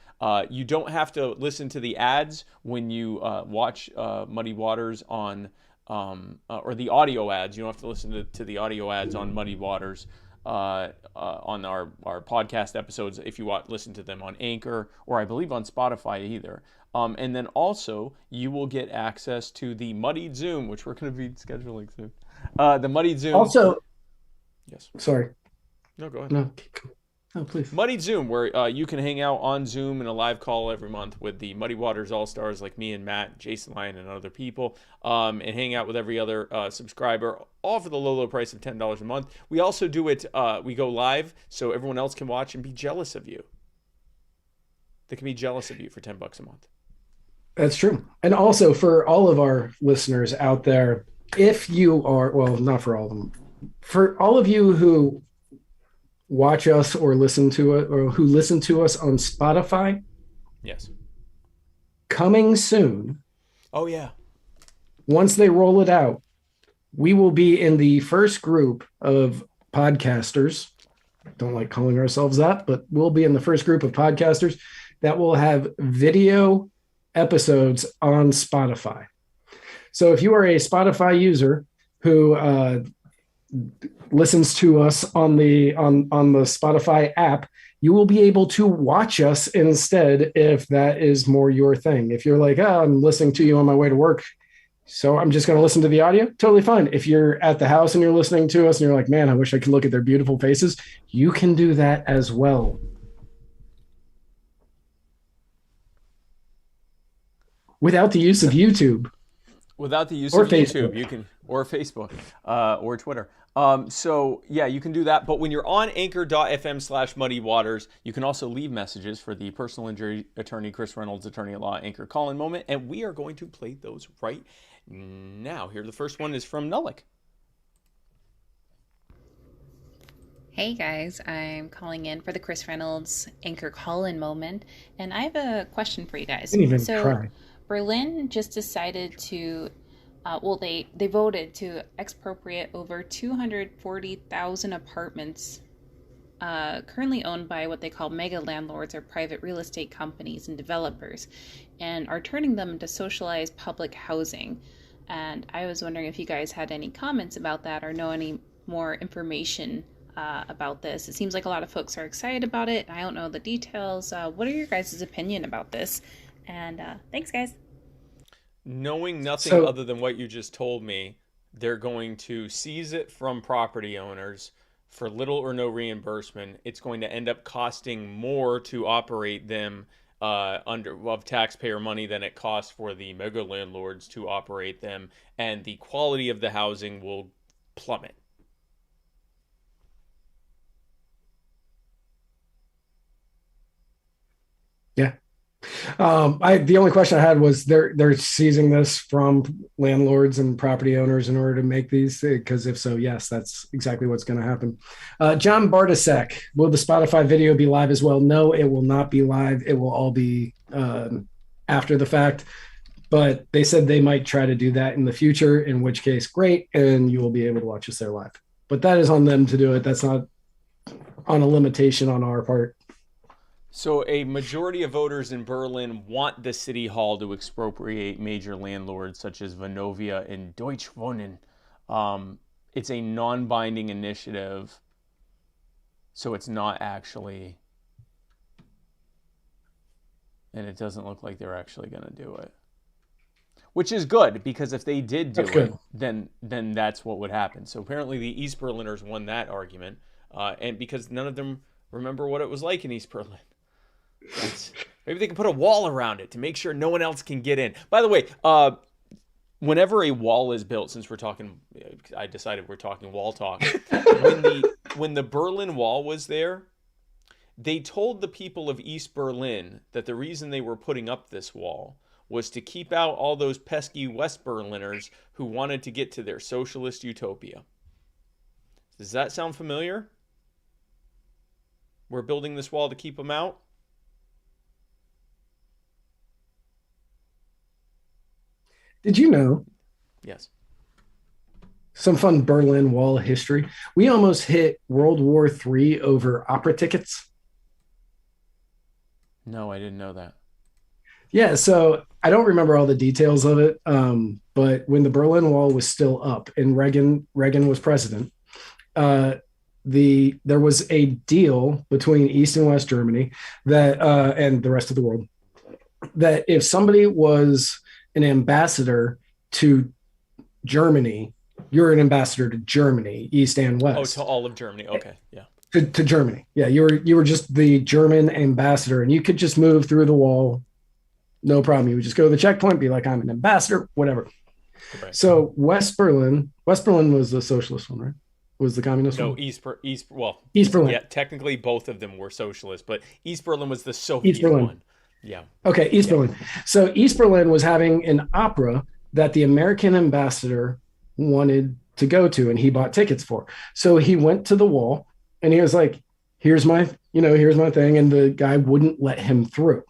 You don't have to listen to the ads when you watch Muddy Waters on, or the audio ads. You don't have to listen to the audio ads on Muddy Waters on our podcast episodes if you listen to them on Anchor, or I believe on Spotify either. And then also you will get access to the Muddied Zoom, which we're going to be scheduling soon. The Muddied Zoom. Also, yes. Sorry. No, go ahead. No, please. Muddied Zoom, where you can hang out on Zoom in a live call every month with the Muddy Waters All-Stars like me and Matt, Jason Lyon, and other people, and hang out with every other subscriber, all for the low price of $10 a month. We also do it, we go live so everyone else can watch and be jealous of you. They can be jealous of you for $10 a month. That's true. And also for all of our listeners out there, if you are, well, not for all of them, for all of you who watch us or listen to it, or who listen to us on Spotify, yes, coming soon. Oh, yeah. Once they roll it out, we will be in the first group of podcasters. Don't like calling ourselves that, but we'll be in the first group of podcasters that will have video episodes on Spotify. So if you are a Spotify user who listens to us on the Spotify app, you will be able to watch us instead if that is more your thing. If you're like, oh, I'm listening to you on my way to work, so I'm just going to listen to the audio, totally fine. If you're at the house and you're listening to us and you're like, man, I wish I could look at their beautiful faces, you can do that as well. Without the use of YouTube. Without the use or of Facebook. YouTube, you can, or Facebook, or Twitter. So yeah, you can do that. But when you're on anchor.fm/muddywaters, you can also leave messages for the personal injury attorney, Chris Reynolds, attorney at law, Anchor call-in moment. And we are going to play those right now. Here, the first one is from Nullik. Hey guys, I'm calling in for the Chris Reynolds Anchor call-in moment, and I have a question for you guys. Didn't even try. Berlin just decided to, they voted to expropriate over 240,000 apartments currently owned by what they call mega landlords or private real estate companies and developers, and are turning them into socialized public housing. And I was wondering if you guys had any comments about that or know any more information about this. It seems like a lot of folks are excited about it. I don't know the details. What are your guys' opinion about this? And thanks, guys. Knowing nothing other than what you just told me, they're going to seize it from property owners for little or no reimbursement. It's going to end up costing more to operate them of taxpayer money than it costs for the mega landlords to operate them, and the quality of the housing will plummet. Yeah. The only question I had was they're seizing this from landlords and property owners in order to make these, because if so, yes, that's exactly what's going to happen. John Bartasek, will the Spotify video be live as well? No, it will not be live. It will all be after the fact, but they said they might try to do that in the future, in which case, great, and you will be able to watch us there live. But that is on them to do it. That's not on a limitation on our part. So a majority of voters in Berlin want the city hall to expropriate major landlords such as Vonovia and Deutsche Wohnen. It's a non-binding initiative, so it's not actually, and it doesn't look like they're actually going to do it. Which is good, because if they did do That's it, good. then that's what would happen. So apparently the East Berliners won that argument, and because none of them remember what it was like in East Berlin. Maybe they can put a wall around it to make sure no one else can get in. By the way, whenever a wall is built, since we're talking, I decided we're talking wall talk. when the Berlin Wall was there, they told the people of East Berlin that the reason they were putting up this wall was to keep out all those pesky West Berliners who wanted to get to their socialist utopia. Does that sound familiar? We're building this wall to keep them out? Did you know Yes. some fun Berlin Wall history? We almost hit World War III over opera tickets. No, I didn't know that. Yeah, so I don't remember all the details of it, but when the Berlin Wall was still up and Reagan was president, there was a deal between East and West Germany that and the rest of the world, that if somebody was an ambassador to Germany, you're an ambassador to Germany, East and West. Oh, to all of Germany. Okay, yeah. To Germany, yeah, you were just the German ambassador, and you could just move through the wall. No problem. You would just go to the checkpoint, be like, I'm an ambassador, whatever. Right. So West Berlin was the socialist one, right? Was the communist one? No, East Berlin. Yeah, technically both of them were socialist, but East Berlin was the Soviet one. Yeah. Okay, East Berlin. So East Berlin was having an opera that the American ambassador wanted to go to, and he bought tickets for. So he went to the wall, and he was like, here's my thing. And the guy wouldn't let him through.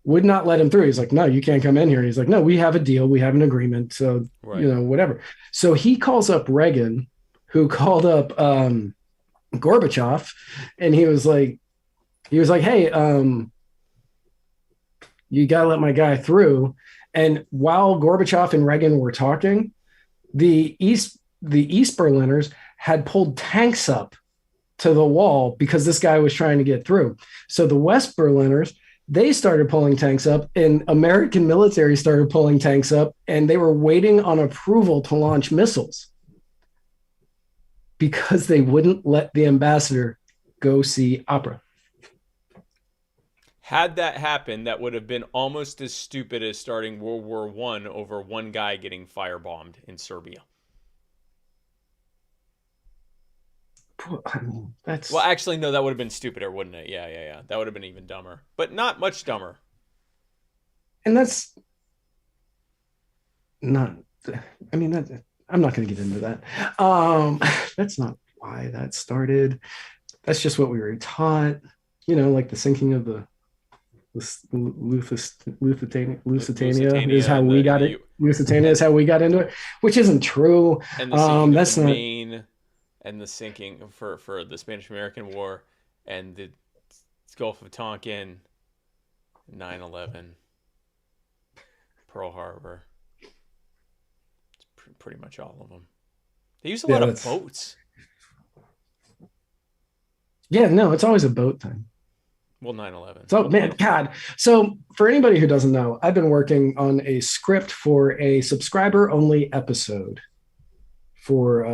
Would not let him through. He's like, no, you can't come in here. And he's like, no, we have a deal. We have an agreement. So, right. Whatever. So he calls up Reagan, who called up Gorbachev, and he was like, hey, you got to let my guy through. And while Gorbachev and Reagan were talking, the East Berliners had pulled tanks up to the wall because this guy was trying to get through. So the West Berliners, they started pulling tanks up, and American military started pulling tanks up, and they were waiting on approval to launch missiles because they wouldn't let the ambassador go see opera. Had that happened, that would have been almost as stupid as starting World War I over one guy getting firebombed in Serbia. I mean, that's... Well, actually, no, that would have been stupider, wouldn't it? Yeah. That would have been even dumber, but not much dumber. And that's not... I mean, I'm not going to get into that. That's not why that started. That's just what we were taught. Like the sinking of the Lusitania is how we got it. Lusitania is how we got into it, which isn't true. And the sinking that's of the not... Maine, and the sinking for the Spanish-American War, and the Gulf of Tonkin, 9/11, Pearl Harbor. It's pretty much all of them. They use a lot of boats. Yeah, no, it's always a boat thing. Well, 9/11. So, man, God. So for anybody who doesn't know, I've been working on a script for a subscriber-only episode for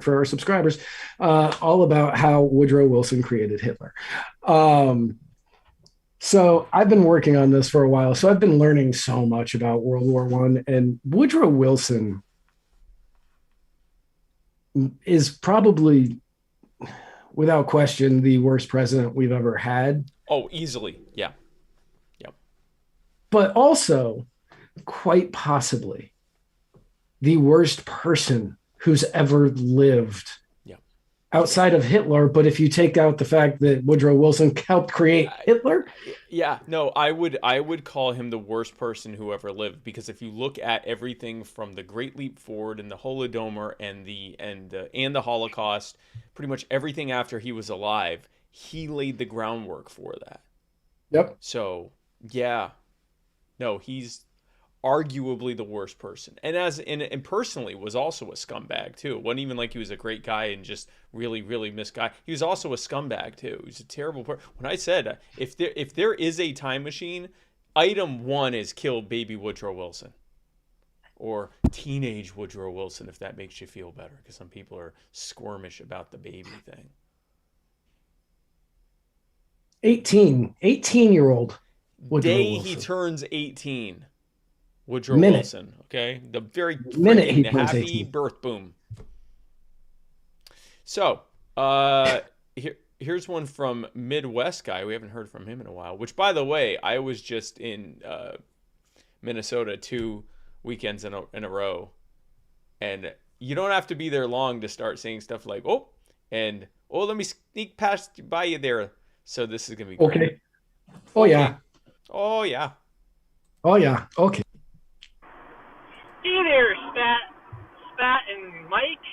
our subscribers, all about how Woodrow Wilson created Hitler. So I've been working on this for a while. So I've been learning so much about World War I, and Woodrow Wilson is probably, without question, the worst president we've ever had. Oh, easily. Yeah. But also, quite possibly, the worst person who's ever lived outside of Hitler. But if you take out the fact that Woodrow Wilson helped create Hitler. Yeah, no, I would call him the worst person who ever lived, because if you look at everything from the Great Leap Forward and the Holodomor and the Holocaust, pretty much everything after he was alive, he laid the groundwork for that. Yep. So, yeah. No, he's arguably the worst person, and personally was also a scumbag too. It wasn't even like he was a great guy and just really missed guy. He was also a scumbag too. He was a terrible person. When I said if there is a time machine, item 1 is kill baby Woodrow Wilson. Or teenage Woodrow Wilson, if that makes you feel better, because some people are squirmish about the baby thing. 18-year-old Woodrow Day Wilson. he turns 18, Woodrow Minute. Wilson. Okay, the very Minute he freaking turns happy 18. birth boom. So, here's one from Midwest guy. We haven't heard from him in a while. Which, by the way, I was just in Minnesota 2 weekends in a row, and you don't have to be there long to start saying stuff like "oh" and "oh, let me sneak past by you there." So this is gonna be great. Okay. Oh yeah. Oh yeah. Oh yeah. Okay. Hey there, Spat and Mike.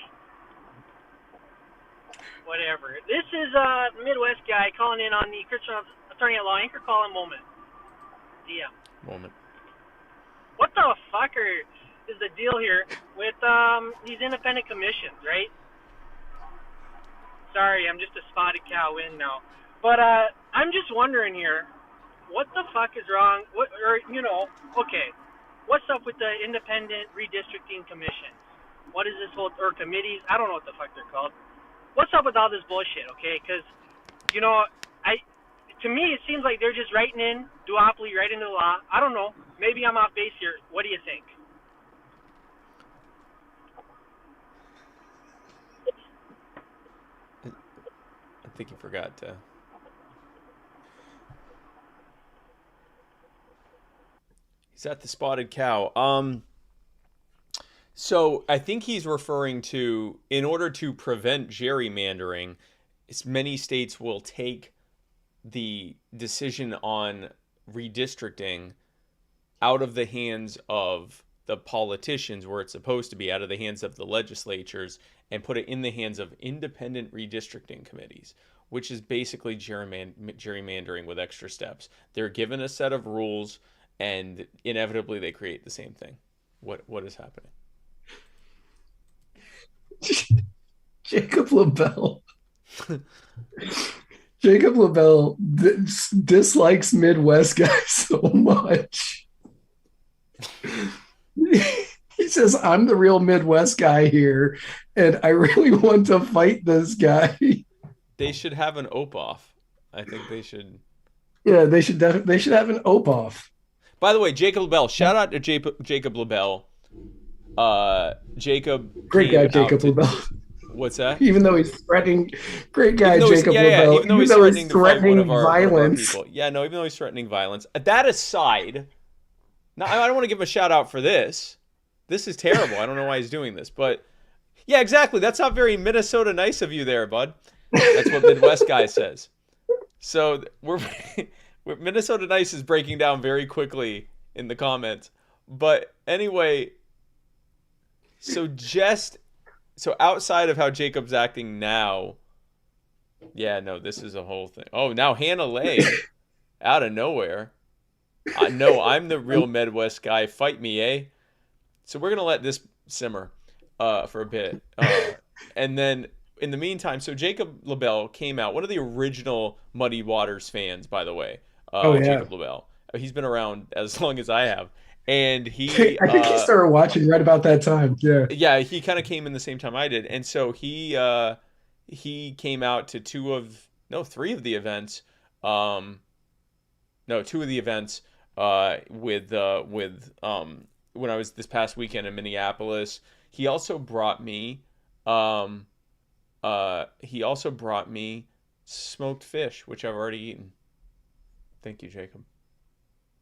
Whatever. This is a Midwest guy calling in on the Christian Attorney at Law Anchor calling moment. DM. Moment. What the fuck is the deal here with these independent commissions, right? Sorry, I'm just a spotted cow in now. But I'm just wondering here, what the fuck is wrong? Okay, what's up with the independent redistricting commissions? What is this whole, or committees? I don't know what the fuck they're called. What's up with all this bullshit, okay? Because, to me, it seems like they're just writing in duopoly right into the law. I don't know. Maybe I'm off base here. What do you think? I think you forgot to. He's at the spotted cow. So I think he's referring to, in order to prevent gerrymandering, many states will take the decision on redistricting out of the hands of the politicians, where it's supposed to be, out of the hands of the legislatures, and put it in the hands of independent redistricting committees, which is basically gerrymandering with extra steps. They're given a set of rules, and inevitably they create the same thing. What is happening? Jacob LaBelle. Jacob LaBelle dislikes Midwest guys so much. He says, I'm the real Midwest guy here, and I really want to fight this guy. They should have an off. I think they should. Yeah, they should have an off. By the way, Jacob LaBelle. Shout out to Jacob LaBelle. Jacob. Great guy, Jacob LaBelle. What's that? Even though he's threatening, great guy, Jacob LaBelle. Even though he's threatening violence. People. Yeah, no, even though he's threatening violence. That aside, now I don't want to give him a shout out for this. This is terrible. I don't know why he's doing this, but yeah, exactly. That's not very Minnesota nice of you there, bud. That's what Midwest guy says. So we're Minnesota nice is breaking down very quickly in the comments. But anyway, so outside of how Jacob's acting now, yeah, no, this is a whole thing. Oh, now Hannah Lay, out of nowhere. No, I'm the real Midwest guy. Fight me, eh? So we're going to let this simmer for a bit. And then in the meantime, so Jacob LaBelle came out, one of the original Muddy Waters fans, by the way. Jacob LaBelle. He's been around as long as I have. And I think he started watching right about that time. Yeah. Yeah, he kind of came in the same time I did. And so he came out to three of the events. Two of the events with when I was this past weekend in Minneapolis. He also brought me smoked fish, which I've already eaten. Thank you, Jacob.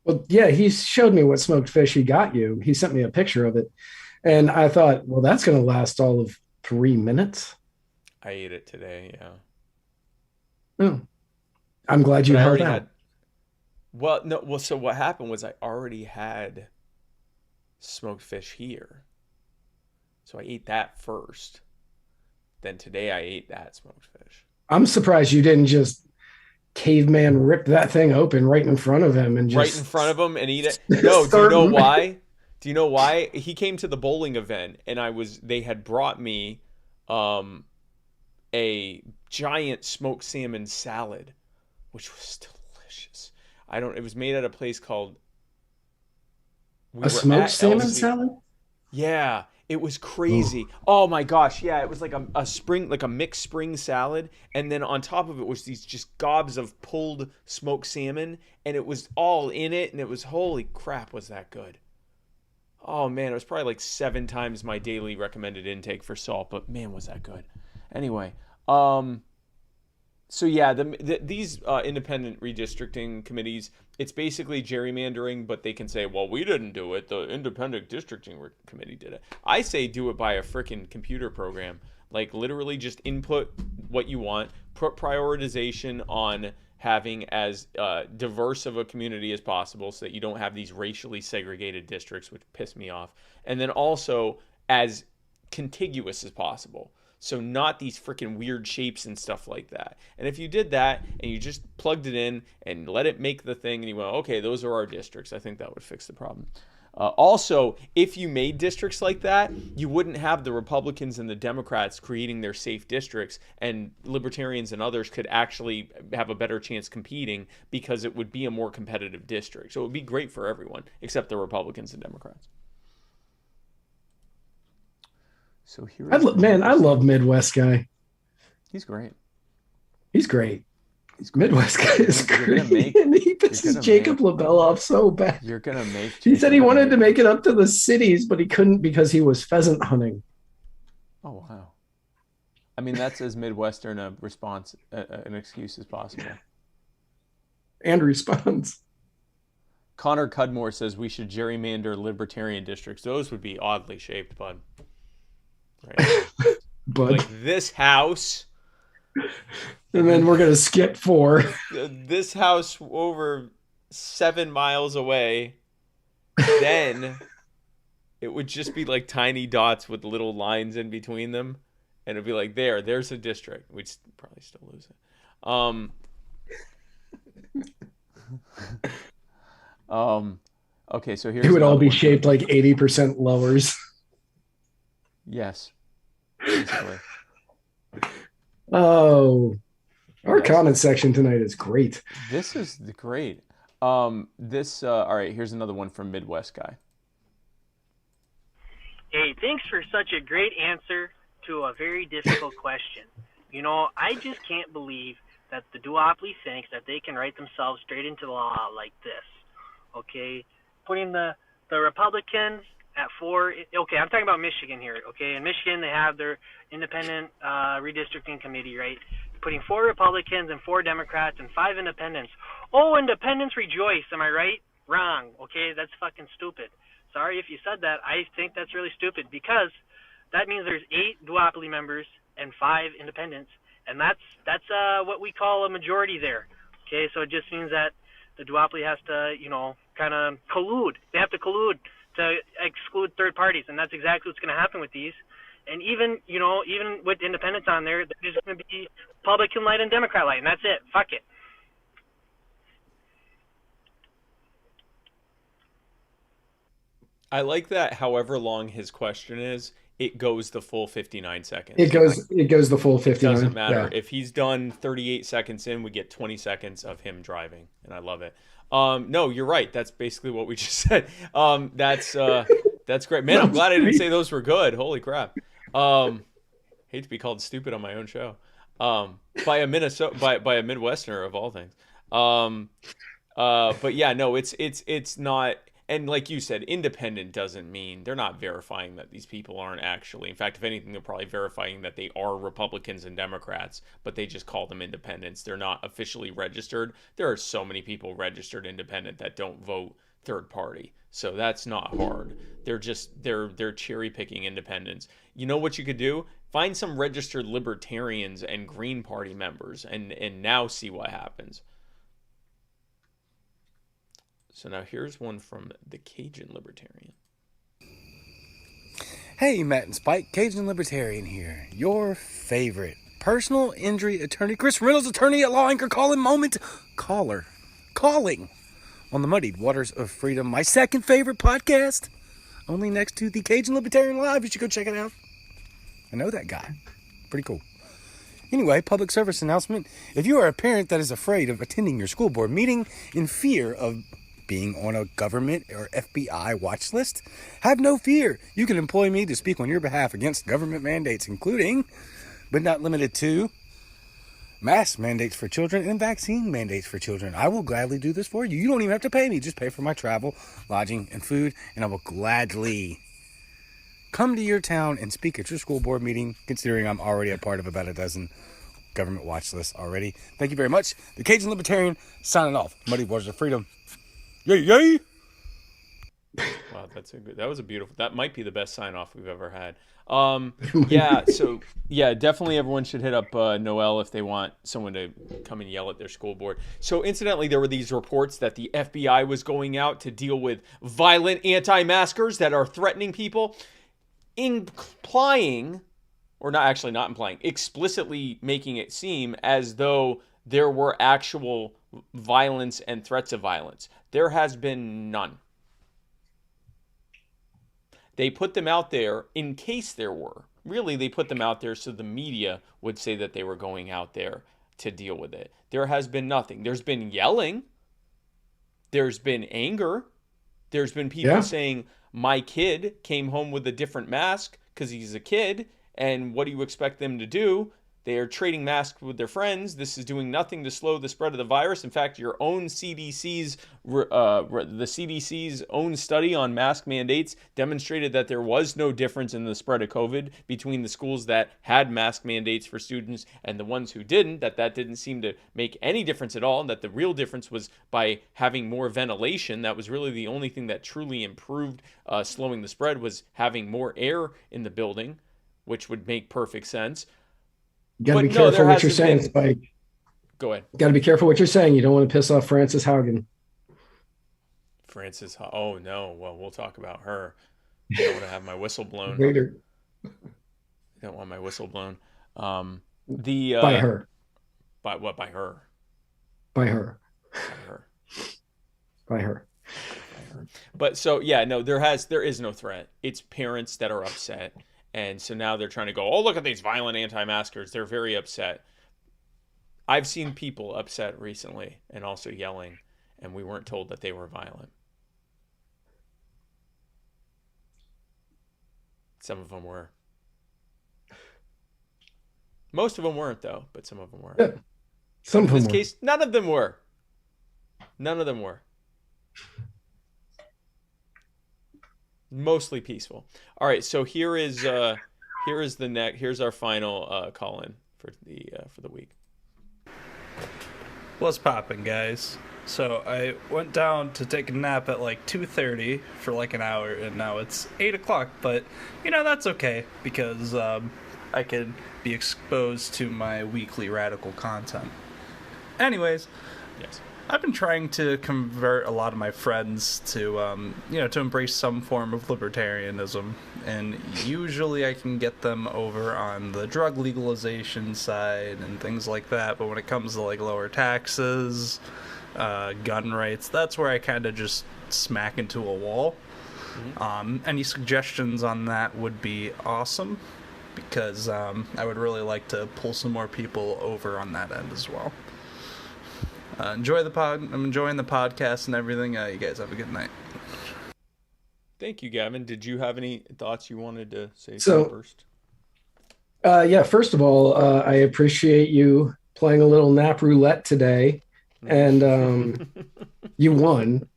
Well, yeah, he showed me what smoked fish he got you. He sent me a picture of it. And I thought, well, that's going to last all of 3 minutes. I ate it today, yeah. Oh, I'm glad you held out. So what happened was I already had smoked fish here. So I ate that first. Then today I ate that smoked fish. I'm surprised you didn't just caveman rip that thing open right in front of him and just right in front of him and eat it. No, do you know why? Do you know why? He came to the bowling event and they had brought me a giant smoked salmon salad, which was delicious. It was made at a place called A smoked salmon salad? Yeah, it was crazy. Oh my gosh, yeah, it was like a spring, like a mixed spring salad, and then on top of it was these just gobs of pulled smoked salmon, and it was all in it, and it was, holy crap, was that good. Oh man, it was probably like 7 times my daily recommended intake for salt, but man, was that good. Anyway, so yeah, these independent redistricting committees, it's basically gerrymandering, but they can say, well, we didn't do it. The independent districting committee did it. I say do it by a freaking computer program. Like literally just input what you want, put prioritization on having as diverse of a community as possible so that you don't have these racially segregated districts, which piss me off. And then also as contiguous as possible. So not these freaking weird shapes and stuff like that. And if you did that and you just plugged it in and let it make the thing and you went, okay, those are our districts, I think that would fix the problem. Also, if you made districts like that, you wouldn't have the Republicans and the Democrats creating their safe districts, and libertarians and others could actually have a better chance competing because it would be a more competitive district. So it would be great for everyone except the Republicans and Democrats. So here, I love Midwest guy. He's great. He's great. Midwest guy is great. And he pisses Jacob LaBelle off so bad. You're gonna make. He said he wanted to make it up to the cities, but he couldn't because he was pheasant hunting. Oh wow! I mean, that's as Midwestern a response, an excuse as possible. And responds. Connor Cudmore says we should gerrymander libertarian districts. Those would be oddly shaped, bud. Right. Bud. Like this house. And then we're going to skip 4. This house over 7 miles away. Then it would just be like tiny dots with little lines in between them. And it'd be like, there's a district. We'd probably still lose it. Okay, so here's... It would all be shaped like 80% lowers. Yes. Basically. Oh, our comment section tonight is great. This is great. All right, here's another one from Midwest guy. Hey, thanks for such a great answer to a very difficult question. You know, I just can't believe that the duopoly thinks that they can write themselves straight into the law like this. Okay, putting the Republicans at 4. Okay, I'm talking about Michigan here. Okay, in Michigan they have their independent redistricting committee, right? Putting 4 Republicans and 4 Democrats and 5 independents. Oh, independents rejoice. Am I right? Wrong. Okay, that's fucking stupid. Sorry if you said that. I think that's really stupid because that means there's 8 duopoly members and 5 independents, and that's what we call a majority there. Okay, so it just means that the duopoly has to, kind of collude. They have to collude to exclude third parties, and that's exactly what's going to happen with these. And even with independents on there, there's just going to be Republican light and Democrat light, and that's it. Fuck it. I like that however long his question is, it goes the full 59 seconds. It goes the full 59. It doesn't matter. Yeah. If he's done 38 seconds in, we get 20 seconds of him driving, and I love it. No, you're right. That's basically what we just said. That's great. Man, I'm glad I didn't say those were good. Holy crap. Hate to be called stupid on my own show. By a Midwesterner of all things. But yeah, no, it's not. And like you said, independent doesn't mean they're not verifying that these people aren't actually. In fact, if anything, they're probably verifying that they are Republicans and Democrats, but they just call them independents. They're not officially registered. There are so many people registered independent that don't vote third party. So that's not hard. They're cherry picking independents. You know what you could do? Find some registered libertarians and Green Party members and now see what happens. So now here's one from the Cajun Libertarian. Hey, Matt and Spike, Cajun Libertarian here. Your favorite personal injury attorney, Chris Reynolds, attorney at law, anchor calling calling on the muddied waters of freedom. My second favorite podcast, only next to the Cajun Libertarian Live. You should go check it out. I know that guy. Pretty cool. Anyway, public service announcement. If you are a parent that is afraid of attending your school board meeting in fear of being on a government or FBI watch list? Have no fear. You can employ me to speak on your behalf against government mandates, including, but not limited to, mask mandates for children and vaccine mandates for children. I will gladly do this for you. You don't even have to pay me. Just pay for my travel, lodging, and food, and I will gladly come to your town and speak at your school board meeting, considering I'm already a part of about a dozen government watch lists already. Thank you very much. The Cajun Libertarian signing off. Muddy Waters of Freedom. Yay, yay! Wow, that was a beautiful, that might be the best sign off we've ever had. Yeah, so yeah, definitely everyone should hit up Noel if they want someone to come and yell at their school board. So incidentally, there were these reports that the FBI was going out to deal with violent anti-maskers that are threatening people, implying, or not implying, explicitly making it seem as though there were actual violence and threats of violence. There has been none. They put them out there in case there were. Really, they put them out there so the media would say that they were going out there to deal with it. There has been nothing. There's been yelling. There's been anger. There's been people saying, my kid came home with a different mask because he's a kid, and what do you expect them to do? They are trading masks with their friends. This is doing nothing to slow the spread of the virus. In fact, your own CDC's, the CDC's own study on mask mandates demonstrated that there was no difference in the spread of COVID between the schools that had mask mandates for students and the ones who didn't, that didn't seem to make any difference at all, and that the real difference was by having more ventilation. That was really the only thing that truly improved slowing the spread, was having more air in the building, which would make perfect sense. You got to be careful what you're saying, Spike. Go ahead. Got to be careful what you're saying. You don't want to piss off Frances Haugen. Oh, no. Well, we'll talk about her. I don't want to have my whistle blown. Later. I don't want my whistle blown. By her. By what? By her. By her. By her. By her. But so, yeah, no, there is no threat. It's parents that are upset. And so now they're trying to go, oh, look at these violent anti-maskers. They're very upset. I've seen people upset recently and also yelling, and we weren't told that they were violent. Some of them were. Most of them weren't, though, but some of them were. Yeah. Some of them were. In this case, none of them were. None of them were. Mostly peaceful. All right, so here's our final call-in for the week. What's poppin', guys? So I went down to take a nap at like 2:30 for like an hour, and now it's 8 o'clock. But that's okay, because I could be exposed to my weekly radical content. Anyways, yes. I've been trying to convert a lot of my friends to, to embrace some form of libertarianism, and usually I can get them over on the drug legalization side and things like that, but when it comes to, like, lower taxes, gun rights, that's where I kind of just smack into a wall. Mm-hmm. Any suggestions on that would be awesome, because I would really like to pull some more people over on that end as well. Enjoy the pod. I'm enjoying the podcast and everything. You guys have a good night. Thank you, Gavin. Did you have any thoughts you wanted to say first? Yeah, first of all, I appreciate you playing a little nap roulette today. And you won.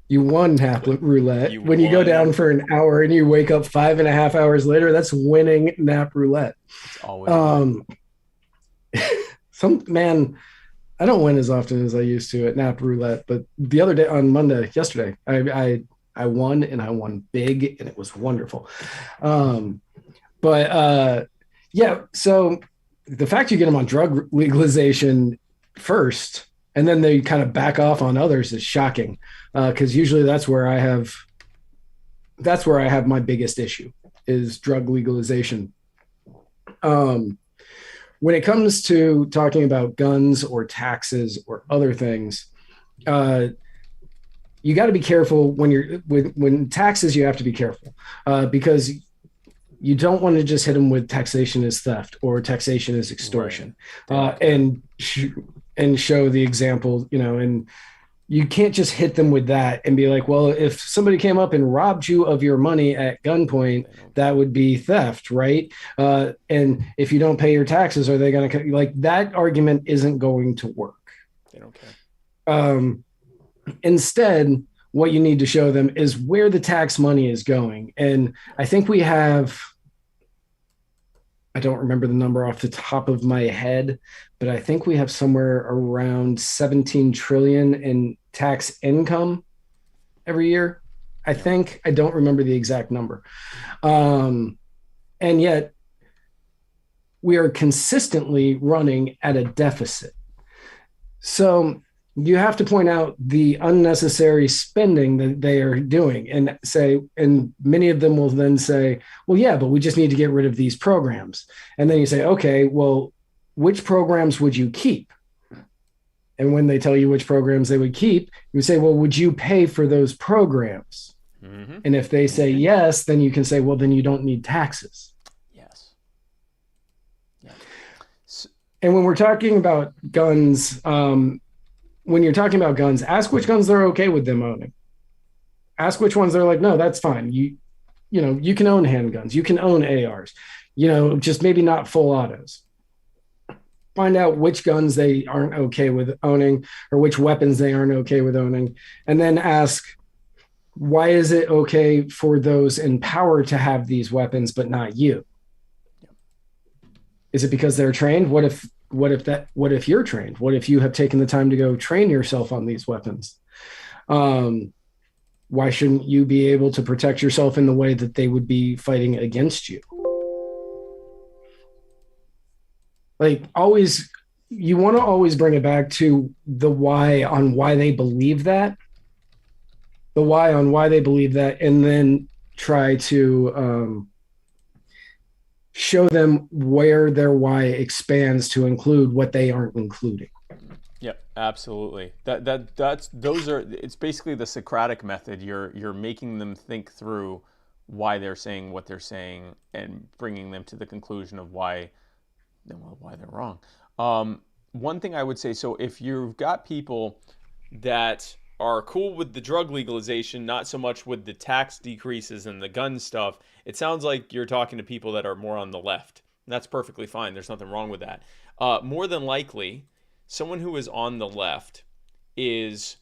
You won nap roulette. When you go down for an hour and you wake up 5.5 hours later, that's winning nap roulette. It's always I don't win as often as I used to at nap roulette, but the other day yesterday, I won, and I won big, and it was wonderful. Yeah, so the fact you get them on drug legalization first, and then they kind of back off on others is shocking, because usually that's where I have my biggest issue, is drug legalization. When it comes to talking about guns or taxes or other things, you got to be careful when taxes. You have to be careful because you don't want to just hit them with taxation is theft or taxation is extortion, right. And show the example, and you can't just hit them with that and be like, well, if somebody came up and robbed you of your money at gunpoint, that would be theft, right? And if you don't pay your taxes, are they going to, like, that argument isn't going to work. They don't care. Instead, what you need to show them is where the tax money is going. And I think we have, I don't remember the number off the top of my head, but I think we have somewhere around 17 trillion in tax income every year. I think, I don't remember the exact number. And yet we are consistently running at a deficit. So you have to point out the unnecessary spending that they are doing and say, and many of them will then say, well, yeah, but we just need to get rid of these programs. And then you say, okay, well, which programs would you keep? And when they tell you which programs they would keep, you say, well, would you pay for those programs? Mm-hmm. And if they say yes, then you can say, well, then you don't need taxes. Yes. Yeah. And when we're talking about guns, when you're talking about guns, ask which guns they're okay with them owning. Ask which ones they're like, no, that's fine. You know, you can own handguns, you can own ARs, you know, just maybe not full autos. Find out which guns they aren't okay with owning or which weapons they aren't okay with owning. And then ask, why is it okay for those in power to have these weapons, but not you? Is it because they're trained? What if you're trained? What if you have taken the time to go train yourself on these weapons? Why shouldn't you be able to protect yourself in the way that they would be fighting against you? Like, always, you want to always bring it back to the why on why they believe that, and then try to show them where their why expands to include what they aren't including. Yep, absolutely. It's basically the Socratic method. You're making them think through why they're saying what they're saying and bringing them to the conclusion of why they're wrong. One thing I would say, so if you've got people that are cool with the drug legalization, not so much with the tax decreases and the gun stuff, it sounds like you're talking to people that are more on the left. And that's perfectly fine. There's nothing wrong with that. More than likely, someone who is on the left is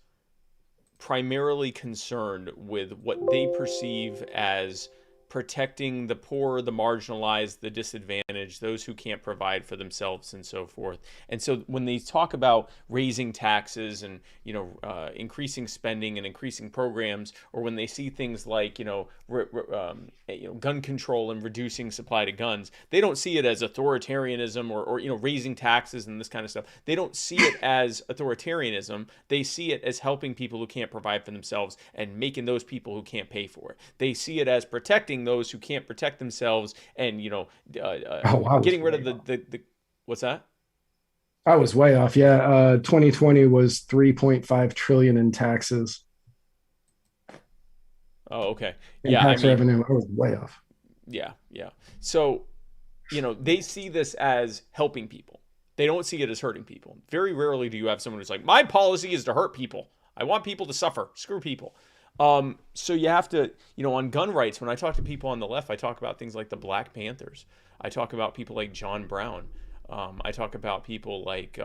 primarily concerned with what they perceive as protecting the poor, the marginalized, the disadvantaged, those who can't provide for themselves and so forth. And so when they talk about raising taxes and, increasing spending and increasing programs, or when they see things like, gun control and reducing supply to guns, they don't see it as authoritarianism or raising taxes and this kind of stuff. They don't see it as authoritarianism. They see it as helping people who can't provide for themselves and making those people who can't pay for it. They see it as protecting those who can't protect themselves and getting rid of the what's that? I was way off. Yeah, 2020 was 3.5 trillion in taxes. Oh, okay. Tax revenue. I was way off. Yeah. So, they see this as helping people. They don't see it as hurting people. Very rarely do you have someone who's like, my policy is to hurt people. I want people to suffer. Screw people. So you have to, on gun rights, when I talk to people on the left, I talk about things like the Black Panthers. I talk about people like John Brown. I talk about people like,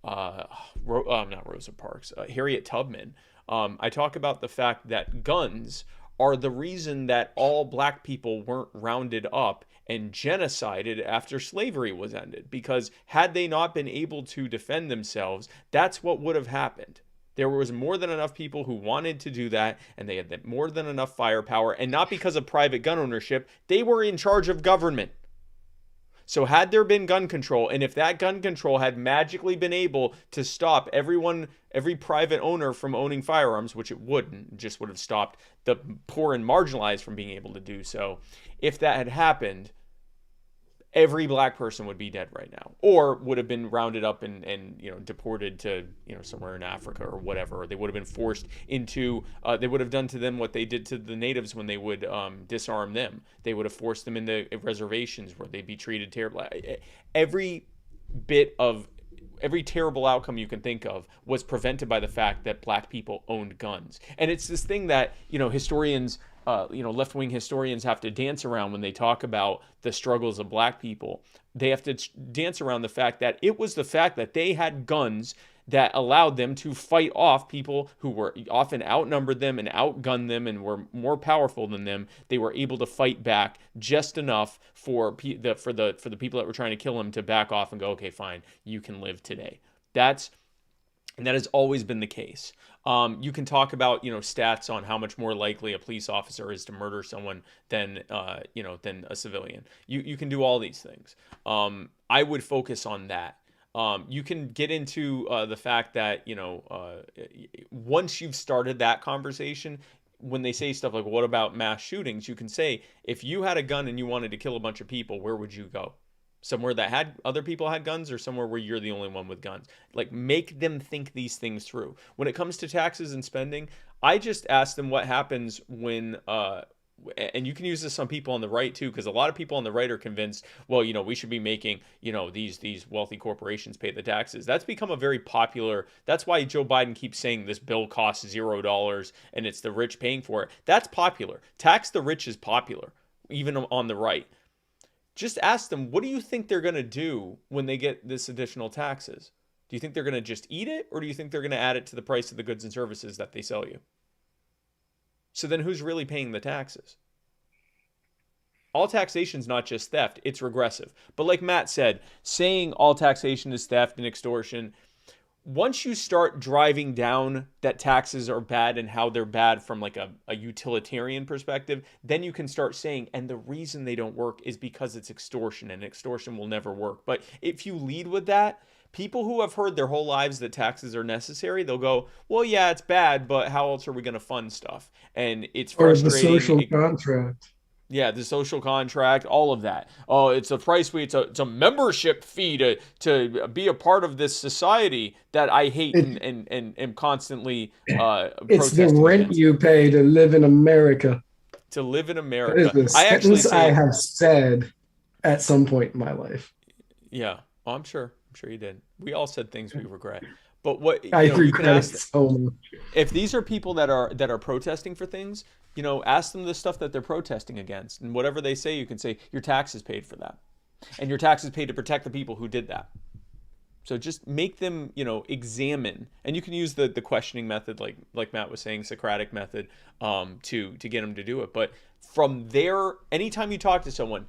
not Rosa Parks, Harriet Tubman. I talk about the fact that guns are the reason that all black people weren't rounded up and genocided after slavery was ended. Because had they not been able to defend themselves, that's what would have happened. There was more than enough people who wanted to do that, and they had more than enough firepower, and not because of private gun ownership. They were in charge of government. So had there been gun control, and if that gun control had magically been able to stop every private owner from owning firearms, which it wouldn't, it just would have stopped the poor and marginalized from being able to do so. If that had happened, every black person would be dead right now, or would have been rounded up and deported to somewhere in Africa or whatever. Or they would have been forced into. They would have done to them what they did to the natives when they would disarm them. They would have forced them into reservations where they'd be treated terribly. Every bit of every terrible outcome you can think of was prevented by the fact that black people owned guns. And it's this thing that, historians, left-wing historians have to dance around when they talk about the struggles of black people. They have to dance around the fact that it was the fact that they had guns that allowed them to fight off people who were often outnumbered them and outgunned them and were more powerful than them. They were able to fight back just enough for the people that were trying to kill them to back off and go, okay, fine, you can live today. That has always been the case. You can talk about, stats on how much more likely a police officer is to murder someone than a civilian. You can do all these things. I would focus on that. You can get into the fact that, once you've started that conversation, when they say stuff like, what about mass shootings? You can say, if you had a gun and you wanted to kill a bunch of people, where would you go? Somewhere that had other people had guns, or somewhere where you're the only one with guns? Like, make them think these things through. When it comes to taxes and spending, I just ask them what happens when, and you can use this on people on the right too, because a lot of people on the right are convinced, well, we should be making, these wealthy corporations pay the taxes. That's become a very popular, that's why Joe Biden keeps saying this bill costs $0 and it's the rich paying for it. That's popular. Tax the rich is popular, even on the right. Just ask them, what do you think they're going to do when they get this additional taxes? Do you think they're going to just eat it, or do you think they're going to add it to the price of the goods and services that they sell you? So then who's really paying the taxes? All taxation is not just theft, it's regressive. But like Matt said, saying all taxation is theft and extortion, once you start driving down that taxes are bad and how they're bad from like a utilitarian perspective, then you can start saying, and the reason they don't work is because it's extortion, and extortion will never work. But if you lead with that, people who have heard their whole lives that taxes are necessary, they'll go, well, yeah, it's bad, but how else are we going to fund stuff? And it's frustrating. Or the social contract. Yeah, the social contract, all of that. Oh, it's a price it's a membership fee to be a part of this society that I hate and am constantly it's the rent against. You pay to live in America. To live in America. That is a sentence I have said at some point in my life. Yeah, well, I'm sure you did. We all said things we regret. But what you can ask so much. If these are people that are protesting for things, ask them the stuff that they're protesting against, and whatever they say, you can say your taxes paid for that, and your taxes paid to protect the people who did that. So just make them, examine, and you can use the questioning method, like Matt was saying, Socratic method, to get them to do it. But from there, anytime you talk to someone,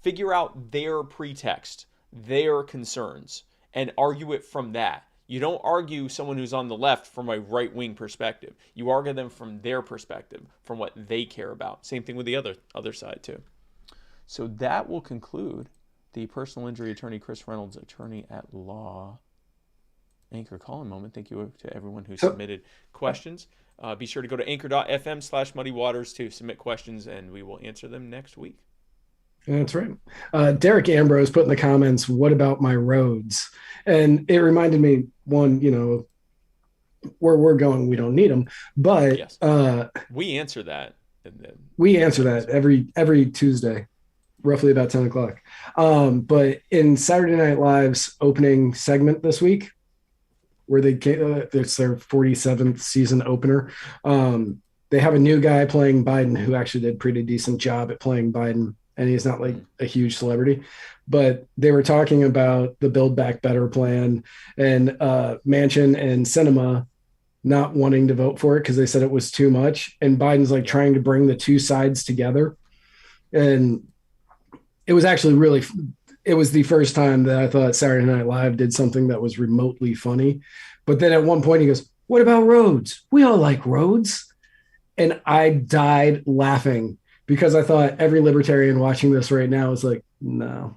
figure out their pretext, their concerns, and argue it from that. You don't argue someone who's on the left from a right-wing perspective. You argue them from their perspective, from what they care about. Same thing with the other side, too. So that will conclude the personal injury attorney, Chris Reynolds, attorney at law, Anchor Call-In moment. Thank you to everyone who submitted questions. Be sure to go to anchor.fm/muddywaters to submit questions, and we will answer them next week. That's right. Derek Ambrose put in the comments, what about my roads? And it reminded me, one, where we're going, we don't need them. But yes. We answer that. We answer that every Tuesday, roughly about 10 o'clock. But in Saturday Night Live's opening segment this week, where it's their 47th season opener, they have a new guy playing Biden who actually did a pretty decent job at playing Biden. And he's not like a huge celebrity, but they were talking about the Build Back Better plan and Manchin and Sinema not wanting to vote for it because they said it was too much. And Biden's like trying to bring the two sides together. And it was actually it was the first time that I thought Saturday Night Live did something that was remotely funny. But then at one point he goes, what about roads? We all like roads. And I died laughing, because I thought every libertarian watching this right now is like, no.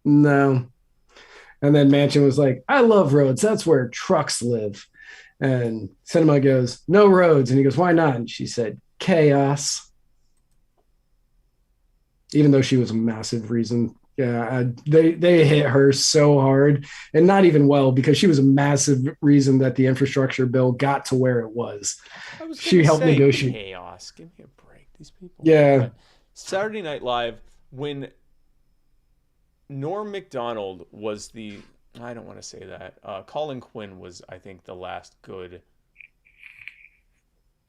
And then Manchin was like, I love roads. That's where trucks live. And Sinema goes, no roads. And he goes, why not? And she said, chaos. Even though she was a massive reason. Yeah, they hit her so hard, and not even well, because she was a massive reason that the infrastructure bill got to where it was. She helped negotiate. Chaos. Give me a break. These people. Yeah. Saturday Night Live, when Norm Macdonald was I don't want to say that. Colin Quinn was, I think, the last good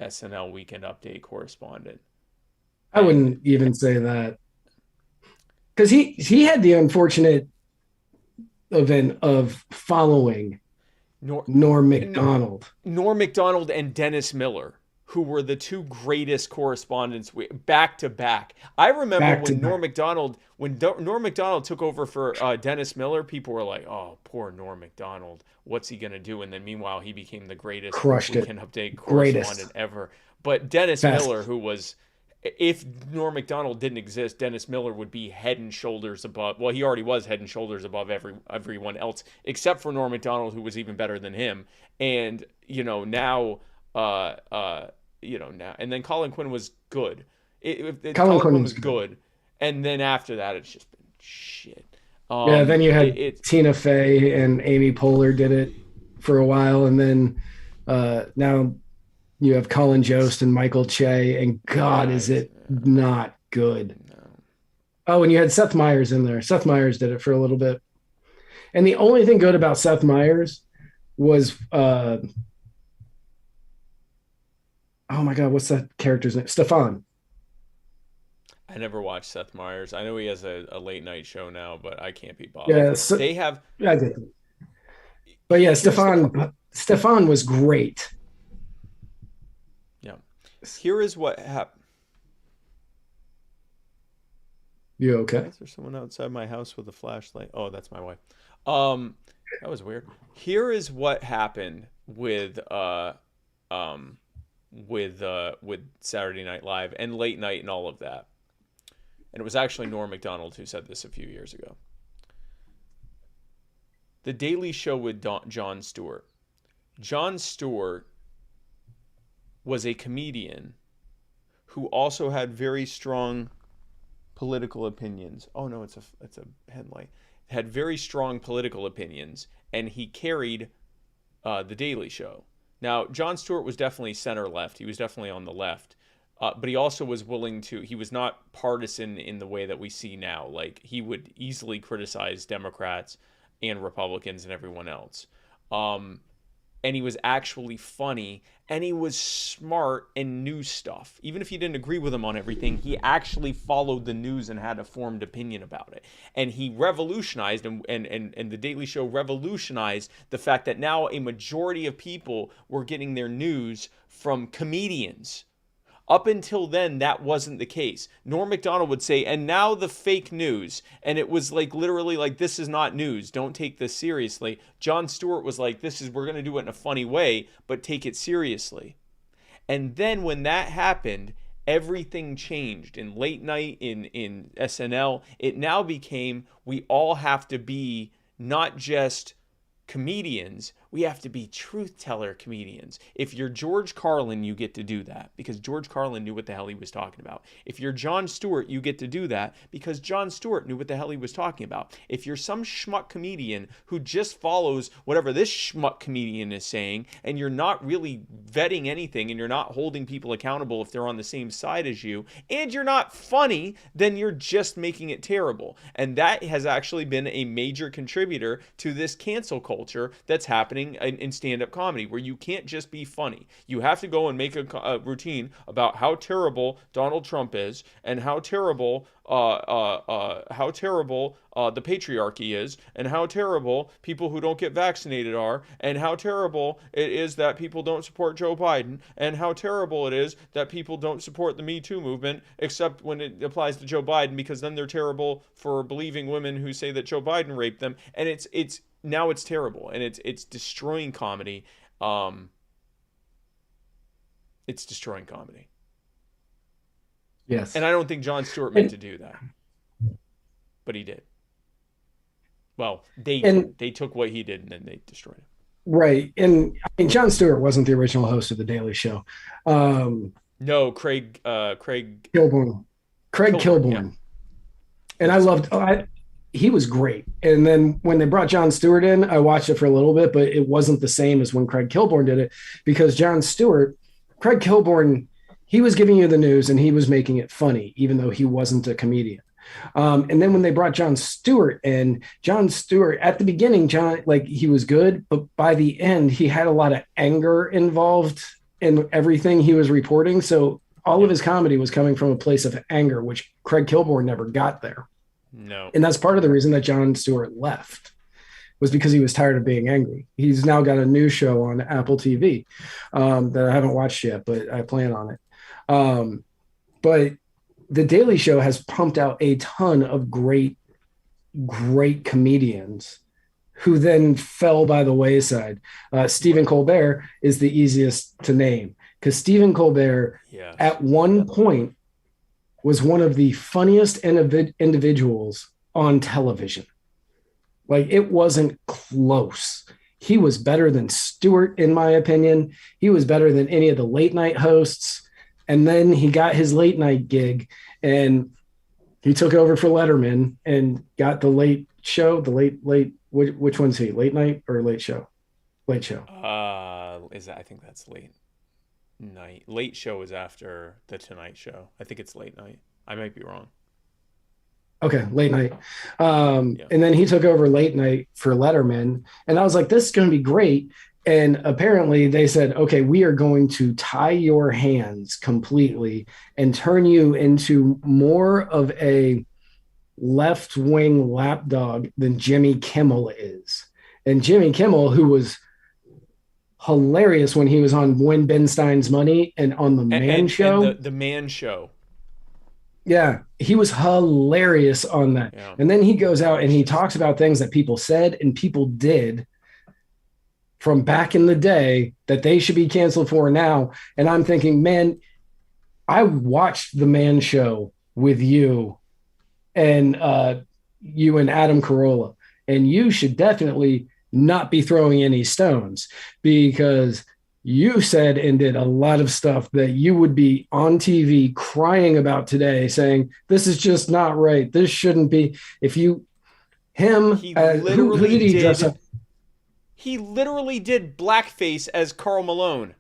SNL Weekend Update correspondent. I wouldn't even say that, because he had the unfortunate event of following Norm Macdonald. Norm Macdonald and Dennis Miller, who were the two greatest correspondents back to back. I remember when Norm Macdonald took over for Dennis Miller, people were like, "Oh, poor Norm Macdonald. What's he gonna do?" And then meanwhile, he became the greatest Weekend Update correspondent ever. But Dennis Miller, who was, if Norm Macdonald didn't exist, Dennis Miller would be head and shoulders above. Well, he already was head and shoulders above everyone else, except for Norm Macdonald, who was even better than him. And now. And then Colin Quinn was good. Colin Quinn was good, and then after that, it's just been shit. Then you had Tina Fey and Amy Poehler did it for a while, and then now you have Colin Jost and Michael Che, and God, is it not good? No. Oh, and you had Seth Meyers in there. Seth Meyers did it for a little bit, and the only thing good about Seth Meyers was oh my God, what's that character's name? Stefan. I never watched Seth Meyers. I know he has a late night show now, but I can't be bothered. Yeah, they have. I did. But yeah, Stefan was great. Yeah. Here is what happened. You okay? Is there someone outside my house with a flashlight? Oh, that's my wife. That was weird. Here is what happened with Saturday Night Live and late night and all of that. And it was actually Norm Macdonald who said this a few years ago. The Daily Show with Jon Stewart. Jon Stewart was a comedian who also had very strong political opinions. Oh no, it's a headlight. Had very strong political opinions, and he carried The Daily Show. Now, Jon Stewart was definitely center-left. He was definitely on the left. But he also was willing to... He was not partisan in the way that we see now. Like, he would easily criticize Democrats and Republicans and everyone else. And he was actually funny, and he was smart and knew stuff. Even if you didn't agree with him on everything, he actually followed the news and had a formed opinion about it. And he revolutionized, and The Daily Show revolutionized the fact that now a majority of people were getting their news from comedians. Up until then, that wasn't the case. Norm Macdonald would say, and now the fake news. And it was like literally like, this is not news. Don't take this seriously. Jon Stewart was like, we're going to do it in a funny way, but take it seriously. And then when that happened, everything changed. In late night, in SNL, it now became, we all have to be not just comedians, we have to be truth teller comedians. If you're George Carlin, you get to do that because George Carlin knew what the hell he was talking about. If you're Jon Stewart, you get to do that because Jon Stewart knew what the hell he was talking about. If you're some schmuck comedian who just follows whatever this schmuck comedian is saying, and you're not really vetting anything, and you're not holding people accountable if they're on the same side as you, and you're not funny, then you're just making it terrible. And that has actually been a major contributor to this cancel culture that's happening in stand-up comedy, where you can't just be funny. You have to go and make a routine about how terrible Donald Trump is, and how terrible the patriarchy is, and how terrible people who don't get vaccinated are, and how terrible it is that people don't support Joe Biden, and how terrible it is that people don't support the Me Too movement, except when it applies to Joe Biden, because then they're terrible for believing women who say that Joe Biden raped them. And it's now it's terrible, and it's destroying comedy. It's destroying comedy. Yes. And I don't think Jon Stewart meant to do that, but he did. Well, they took what he did and then they destroyed it. Right. And I mean, Jon Stewart wasn't the original host of The Daily Show. No, Craig Kilborn. Craig Kilborn. Yeah. And I loved he was great. And then when they brought Jon Stewart in, I watched it for a little bit, but it wasn't the same as when Craig Kilborn did it, because Craig Kilborn, he was giving you the news and he was making it funny, even though he wasn't a comedian. And then when they brought Jon Stewart in, Jon Stewart at the beginning, he was good, but by the end, he had a lot of anger involved in everything he was reporting. So all of his comedy was coming from a place of anger, which Craig Kilborn never got there. No. And that's part of the reason that Jon Stewart left, was because he was tired of being angry. He's now got a new show on Apple TV that I haven't watched yet, but I plan on it. But The Daily Show has pumped out a ton of great comedians who then fell by the wayside. Stephen Colbert is the easiest to name, because Stephen Colbert at one point was one of the funniest individuals on television. Like, it wasn't close. He was better than Stewart, in my opinion. He was better than any of the late night hosts. And then he got his late night gig and he took over for Letterman and got the late show, which one's he? Late night or late show? Late show. I think that's late night. Late show is after the Tonight Show. I think it's late night. I might be wrong. Okay, late night. And then he took over late night for Letterman. And I was like, this is going to be great. And apparently they said, okay, we are going to tie your hands completely and turn you into more of a left-wing lapdog than Jimmy Kimmel is. And Jimmy Kimmel, who was hilarious when he was on Win Ben Stein's Money and on The Man Show. And the Man Show. Yeah, he was hilarious on that. Yeah. And then he goes out and he talks about things that people said and people did from back in the day that they should be canceled for now. And I'm thinking, man, I watched The Man Show with you and Adam Carolla, and you should definitely not be throwing any stones, because you said and did a lot of stuff that you would be on TV crying about today, saying, this is just not right. This shouldn't be. Who did he dress up? He literally did blackface as Karl Malone.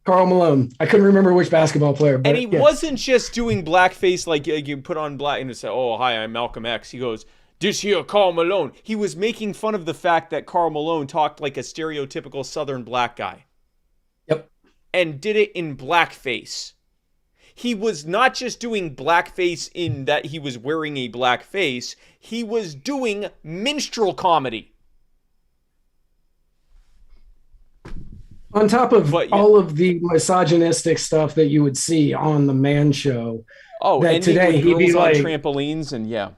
Karl Malone. I couldn't remember which basketball player. But and he wasn't just doing blackface like you put on black and say, oh, hi, I'm Malcolm X. He goes, this here Karl Malone. He was making fun of the fact that Karl Malone talked like a stereotypical Southern black guy. Yep. And did it in blackface. He was not just doing blackface in that he was wearing a black face. He was doing minstrel comedy. On top of all of the misogynistic stuff that you would see on The Man Show. Oh, that and today he'd be like trampolines and yeah.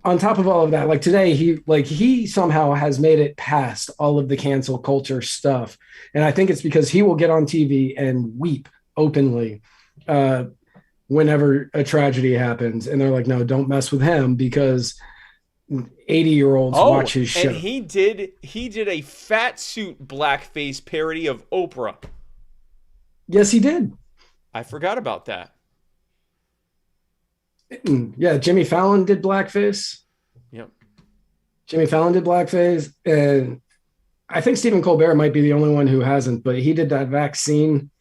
On top of all of that, like today, he somehow has made it past all of the cancel culture stuff. And I think it's because he will get on TV and weep openly whenever a tragedy happens. And they're like, no, don't mess with him, because 80-year-olds watch his show. And he did a fat suit blackface parody of Oprah. Yes, he did. I forgot about that. Yeah, Jimmy Fallon did blackface. Yep. Jimmy Fallon did blackface, and I think Stephen Colbert might be the only one who hasn't, but he did that vaccine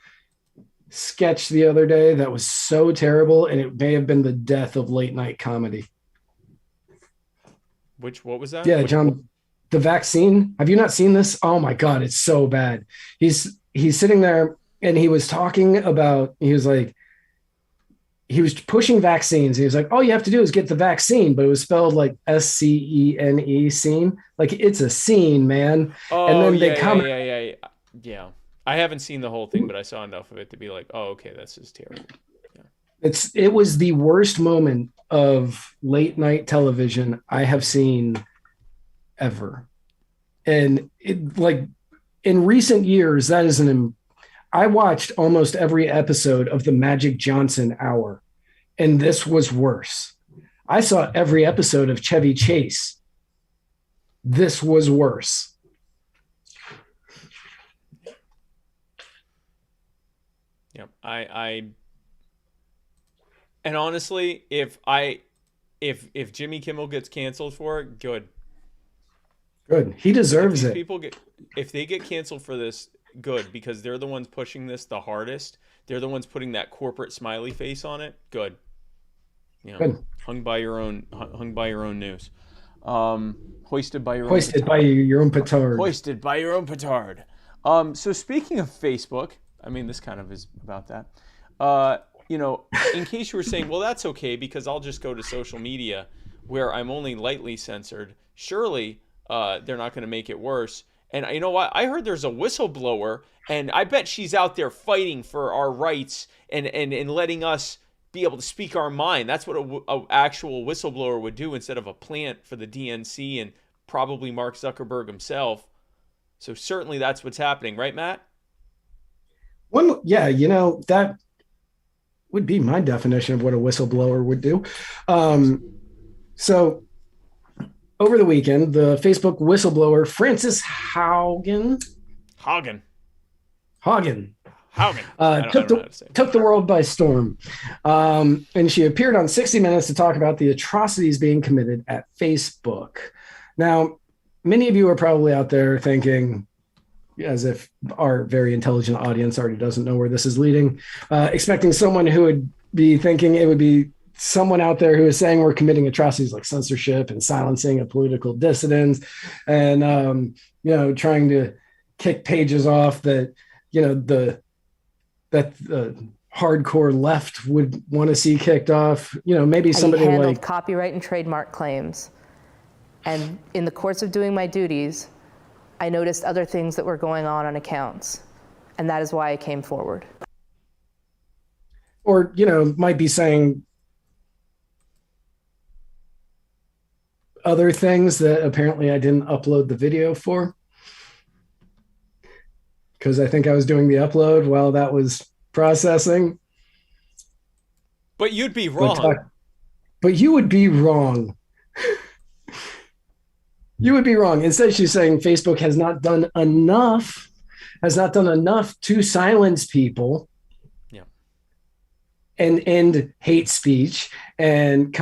sketch the other day that was so terrible, and it may have been the death of late night comedy. What was that? Yeah, John, the vaccine. Have you not seen this? Oh my God, it's so bad. He's sitting there and he was talking about, he was pushing vaccines. He was like, all you have to do is get the vaccine, but it was spelled like SCENE, scene. Like, it's a scene, man. Oh, and then yeah. I haven't seen the whole thing, but I saw enough of it to be like, oh, okay, that's just terrible. Yeah. It was the worst moment of late night television I have seen ever. And in recent years, that is I watched almost every episode of the Magic Johnson Hour, and this was worse. I saw every episode of Chevy Chase. This was worse. Yep. And honestly, if Jimmy Kimmel gets canceled for it, good. Good. He deserves it. If they get canceled for this, good, because they're the ones pushing this the hardest. They're the ones putting that corporate smiley face on it. Good. You know, Good. hung by your own news. Hoisted by your own Hoisted by your own petard. Hoisted by your own petard. So speaking of Facebook, I mean, this kind of is about that. You know, in case you were saying, well, that's okay because I'll just go to social media where I'm only lightly censored. Surely they're not going to make it worse. And you know what? I heard there's a whistleblower, and I bet she's out there fighting for our rights and letting us be able to speak our mind. That's what a actual whistleblower would do instead of a plant for the DNC and probably Mark Zuckerberg himself. So certainly that's what's happening, right, Matt? Yeah, you know, that would be my definition of what a whistleblower would do. So over the weekend, the Facebook whistleblower Frances Haugen took the world by storm. And she appeared on 60 Minutes to talk about the atrocities being committed at Facebook. Now, many of you are probably out there thinking, as if our very intelligent audience already doesn't know where this is leading, expecting someone who would be thinking it would be someone out there who is saying we're committing atrocities like censorship and silencing of political dissidents and, you know, trying to kick pages off that, you know, the hardcore left would want to see kicked off. You know, maybe somebody handled like copyright and trademark claims. And in the course of doing my duties, I noticed other things that were going on accounts. And that is why I came forward. Or, you know, might be saying other things that apparently I didn't upload the video for, because I think I was doing the upload while that was processing. But you'd be wrong. But you would be wrong. You would be wrong. Instead, she's saying Facebook has not done enough to silence people. Yeah. And end hate speech and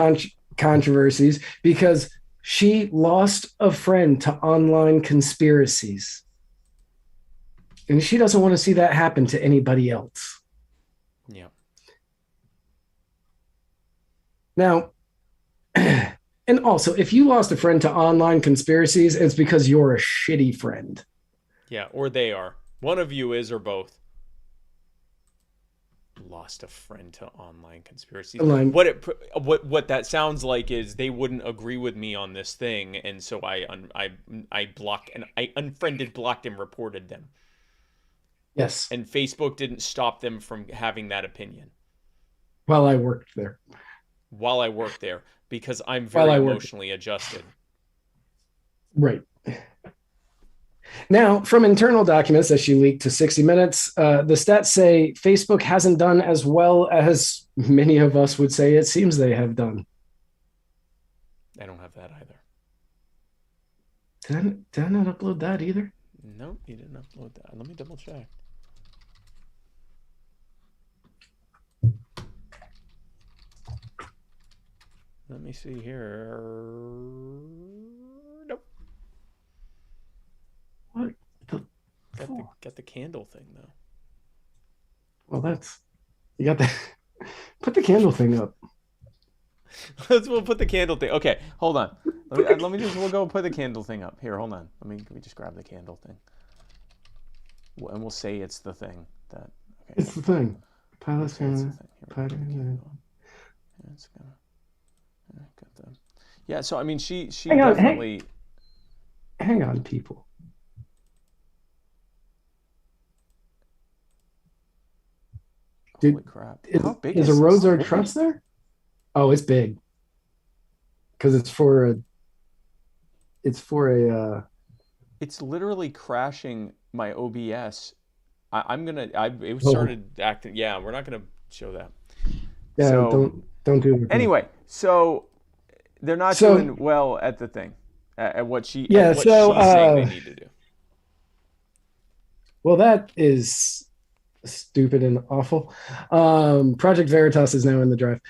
controversies because she lost a friend to online conspiracies. And she doesn't want to see that happen to anybody else. Yeah. Now, and also, if you lost a friend to online conspiracies, it's because you're a shitty friend. Yeah, or they are. One of you is, or both. Lost a friend to online conspiracies. What that sounds like is they wouldn't agree with me on this thing, and so I blocked and I unfriended, blocked, and reported them. Yes. And Facebook didn't stop them from having that opinion. While I worked there. Because I'm very emotionally adjusted. Right. Now, from internal documents that she leaked to 60 Minutes, the stats say Facebook hasn't done as well as many of us would say it seems they have done. I don't have that either. Did I not upload that either? No, you didn't upload that. Let me double check. Let me see here. Nope. What? Got the candle thing though. Well, you got the put the candle thing up. We'll put the candle thing. Okay, hold on. We'll go put the candle thing up. Here, hold on. Let me just grab the candle thing. And we'll say it's the thing that. Okay. It's the thing. Pilot's gonna. Yeah, so I mean, she definitely. Hang on, people. Holy crap! How big is a Rosa Trust there? Oh, it's big. Because it's for a. It's literally crashing my OBS. It started acting. Yeah, we're not gonna show that. Yeah, so, don't do it. Anyway, so they're not doing well at the thing, at what she's saying they need to do. Well, that is stupid and awful. Project Veritas is now in the drive.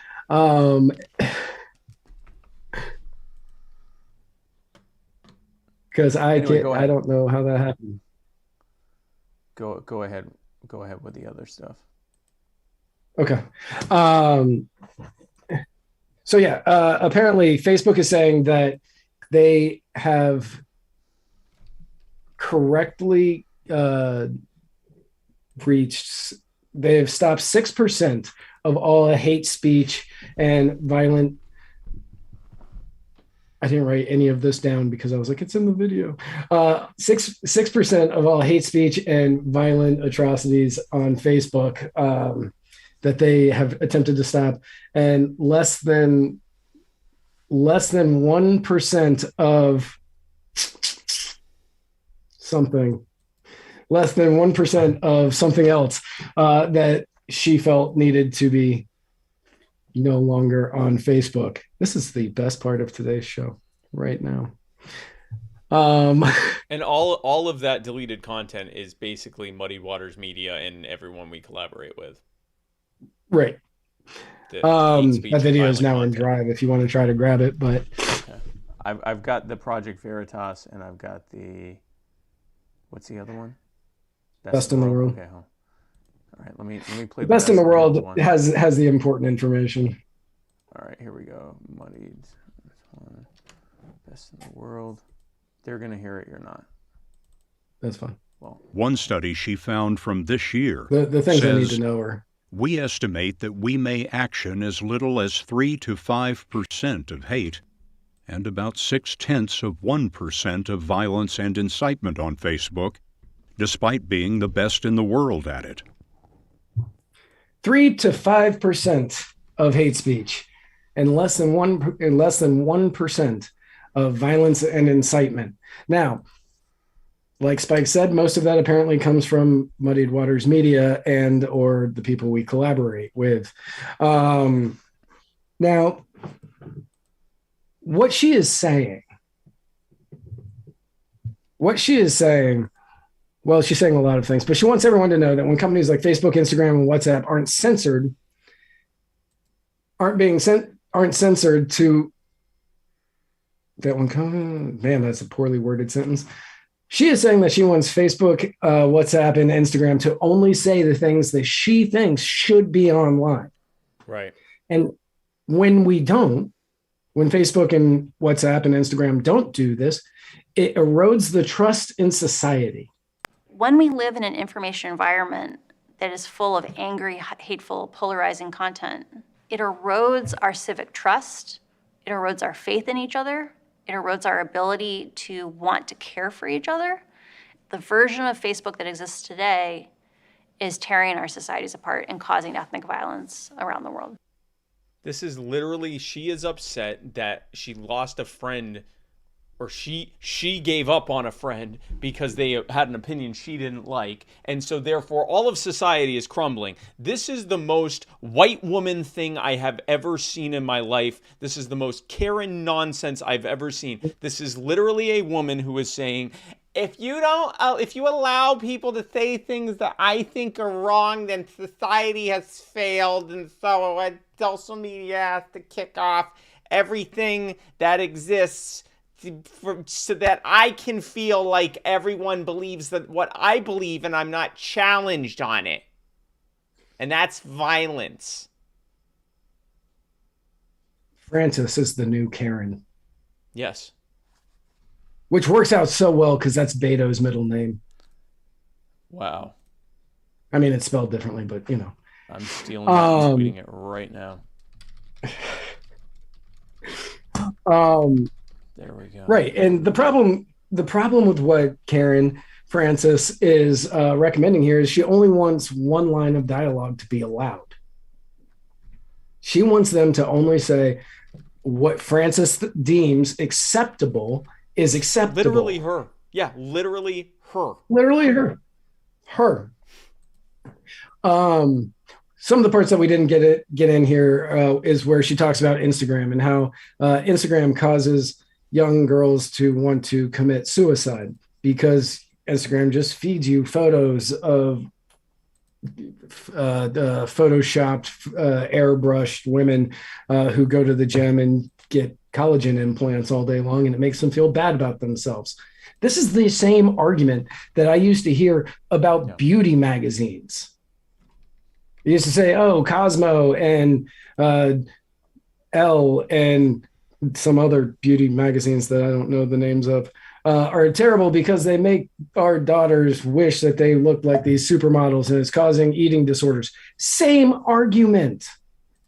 Because I don't know how that happened. Go ahead with the other stuff. Okay. So yeah, apparently Facebook is saying that they have correctly they've stopped 6% of all hate speech and violent. I didn't write any of this down because I was like, it's in the video. 6% of all hate speech and violent atrocities on Facebook that they have attempted to stop, and less than 1% of something. Less than 1% of something else that she felt needed to be no longer on Facebook. This is the best part of today's show right now. And all of that deleted content is basically Muddy Waters Media and everyone we collaborate with. Right. That video is now content. in Drive if you want to try to grab it, but okay. I've got the Project Veritas, and I've got the, what's the other one? Best in the World. Okay, all right, let me play the Best in the World one. has the important information. All right, here we go. Muddied. Best in the World. They're gonna hear it. You're not. That's fine. Well, one study she found from this year. The things I need says, to know are. We estimate that we may action as little as 3 to 5% of hate and about 0.6% of violence and incitement on Facebook, despite being the best in the world at it. 3 to 5% of hate speech and less than 1% of violence and incitement. Now, like Spike said, most of that apparently comes from Muddied Waters Media and or the people we collaborate with. Now, what she is saying, well, she's saying a lot of things, but she wants everyone to know that when companies like Facebook, Instagram, and WhatsApp aren't censored to that one. Man, that's a poorly worded sentence. She is saying that she wants Facebook, WhatsApp, and Instagram to only say the things that she thinks should be online. right. And when Facebook and WhatsApp and Instagram don't do this, it erodes the trust in society. When we live in an information environment that is full of angry, hateful, polarizing content, it erodes our civic trust, it erodes our faith in each other, it erodes our ability to want to care for each other. The version of Facebook that exists today is tearing our societies apart and causing ethnic violence around the world. This is literally, she is upset that she lost a friend, or she gave up on a friend because they had an opinion she didn't like, and so therefore all of society is crumbling. This is the most white woman thing I have ever seen in my life. This is the most Karen nonsense I've ever seen. This is literally a woman who is saying, if you allow people to say things that I think are wrong, then society has failed, and so social media has to kick off everything that exists so that I can feel like everyone believes that what I believe and I'm not challenged on it. And that's violence. Francis is the new Karen. Yes. Which works out so well because that's Beto's middle name. Wow. I mean, it's spelled differently, but you know. I'm stealing that and tweeting it right now. There we go. Right. And the problem with what Karen Francis is recommending here is she only wants one line of dialogue to be allowed. She wants them to only say what Francis deems acceptable is acceptable. Literally her. Yeah, literally her. Literally her. Her. Some of the parts that we didn't get in here is where she talks about Instagram and how Instagram causes young girls to want to commit suicide because Instagram just feeds you photos of the photoshopped, airbrushed women who go to the gym and get collagen implants all day long, and it makes them feel bad about themselves. This is the same argument that I used to hear about beauty magazines. It used to say, oh, Cosmo and Elle and some other beauty magazines that I don't know the names of are terrible because they make our daughters wish that they look like these supermodels and it's causing eating disorders. Same argument.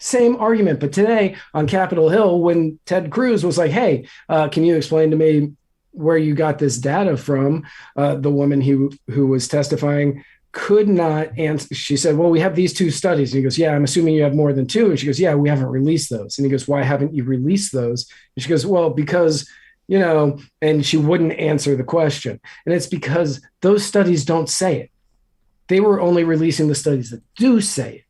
But today on Capitol Hill, when Ted Cruz was like, hey, can you explain to me where you got this data from? The woman who was testifying could not answer. She said, well, we have these 2 studies. And he goes, yeah, I'm assuming you have more than 2. And she goes, yeah, we haven't released those. And he goes, why haven't you released those? And she goes, well, because, and she wouldn't answer the question. And it's because those studies don't say it. They were only releasing the studies that do say it.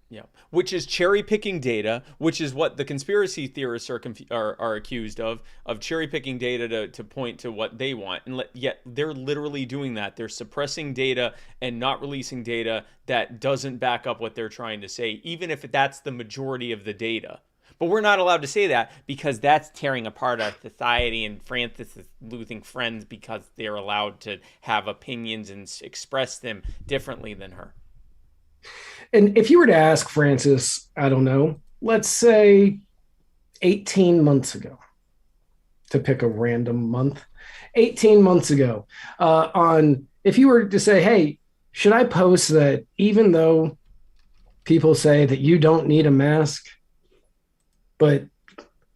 Yeah, which is cherry picking data, which is what the conspiracy theorists are accused of cherry picking data to point to what they want, and yet they're literally doing that. They're suppressing data and not releasing data that doesn't back up what they're trying to say, even if that's the majority of the data. But we're not allowed to say that because that's tearing apart our society, and Francis is losing friends because they're allowed to have opinions and express them differently than her. And if you were to ask Francis, I don't know, let's say 18 months ago, to pick a random month, 18 months ago, if you were to say, hey, should I post that even though people say that you don't need a mask, but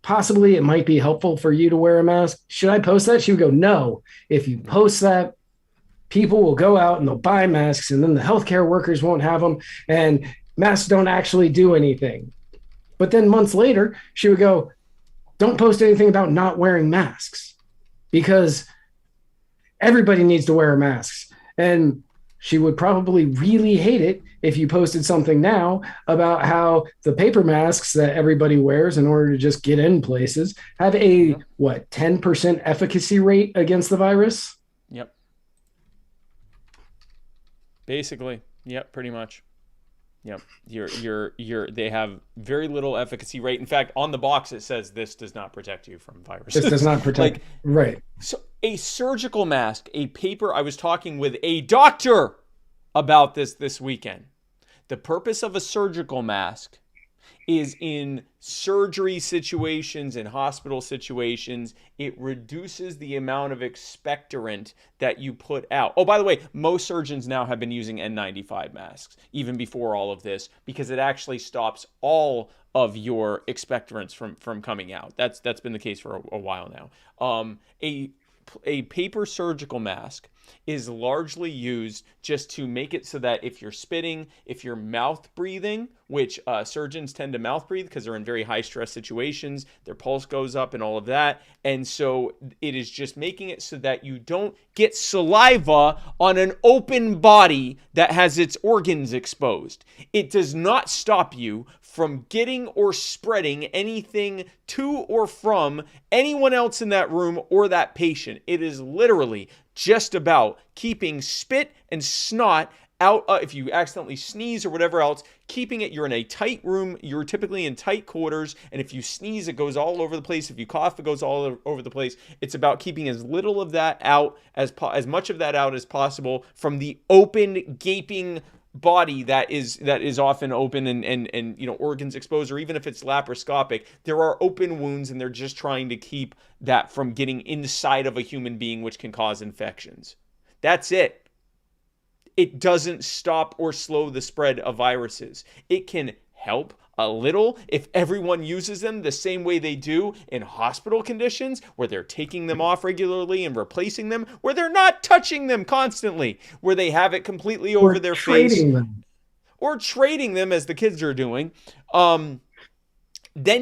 possibly it might be helpful for you to wear a mask, should I post that? She would go, no. If you post that, people will go out and they'll buy masks, and then the healthcare workers won't have them, and masks don't actually do anything. But then months later, she would go, don't post anything about not wearing masks because everybody needs to wear masks. And she would probably really hate it if you posted something now about how the paper masks that everybody wears in order to just get in places have a, 10% efficacy rate against the virus? Yep. Basically, yep, pretty much. Yep, they have very little efficacy rate. In fact, on the box it says this does not protect you from viruses. This does not protect. Right. So a surgical mask, a paper. I was talking with a doctor about this weekend. The purpose of a surgical mask is in surgery situations and hospital situations. It reduces the amount of expectorant that you put out. Oh, by the way, most surgeons now have been using N95 masks, even before all of this, because it actually stops all of your expectorants from coming out. That's been the case for a while now. A paper surgical mask is largely used just to make it so that if you're spitting, if you're mouth breathing, which surgeons tend to mouth breathe because they're in very high stress situations, their pulse goes up and all of that. And so it is just making it so that you don't get saliva on an open body that has its organs exposed. It does not stop you from getting or spreading anything to or from anyone else in that room or that patient. It is literally just about keeping spit and snot out. If you accidentally sneeze or whatever else, keeping it, you're in a tight room, you're typically in tight quarters, and if you sneeze, it goes all over the place. If you cough, it goes all over the place. It's about keeping as little of that out, as much of that out as possible from the open, gaping body that is often open and organs exposed, or even if it's laparoscopic, there are open wounds and they're just trying to keep that from getting inside of a human being, which can cause infections. That's it. It doesn't stop or slow the spread of viruses. It can help a little if everyone uses them the same way they do in hospital conditions, where they're taking them off regularly and replacing them, where they're not touching them constantly, where they have it completely over their face, or trading them as the kids are doing. Then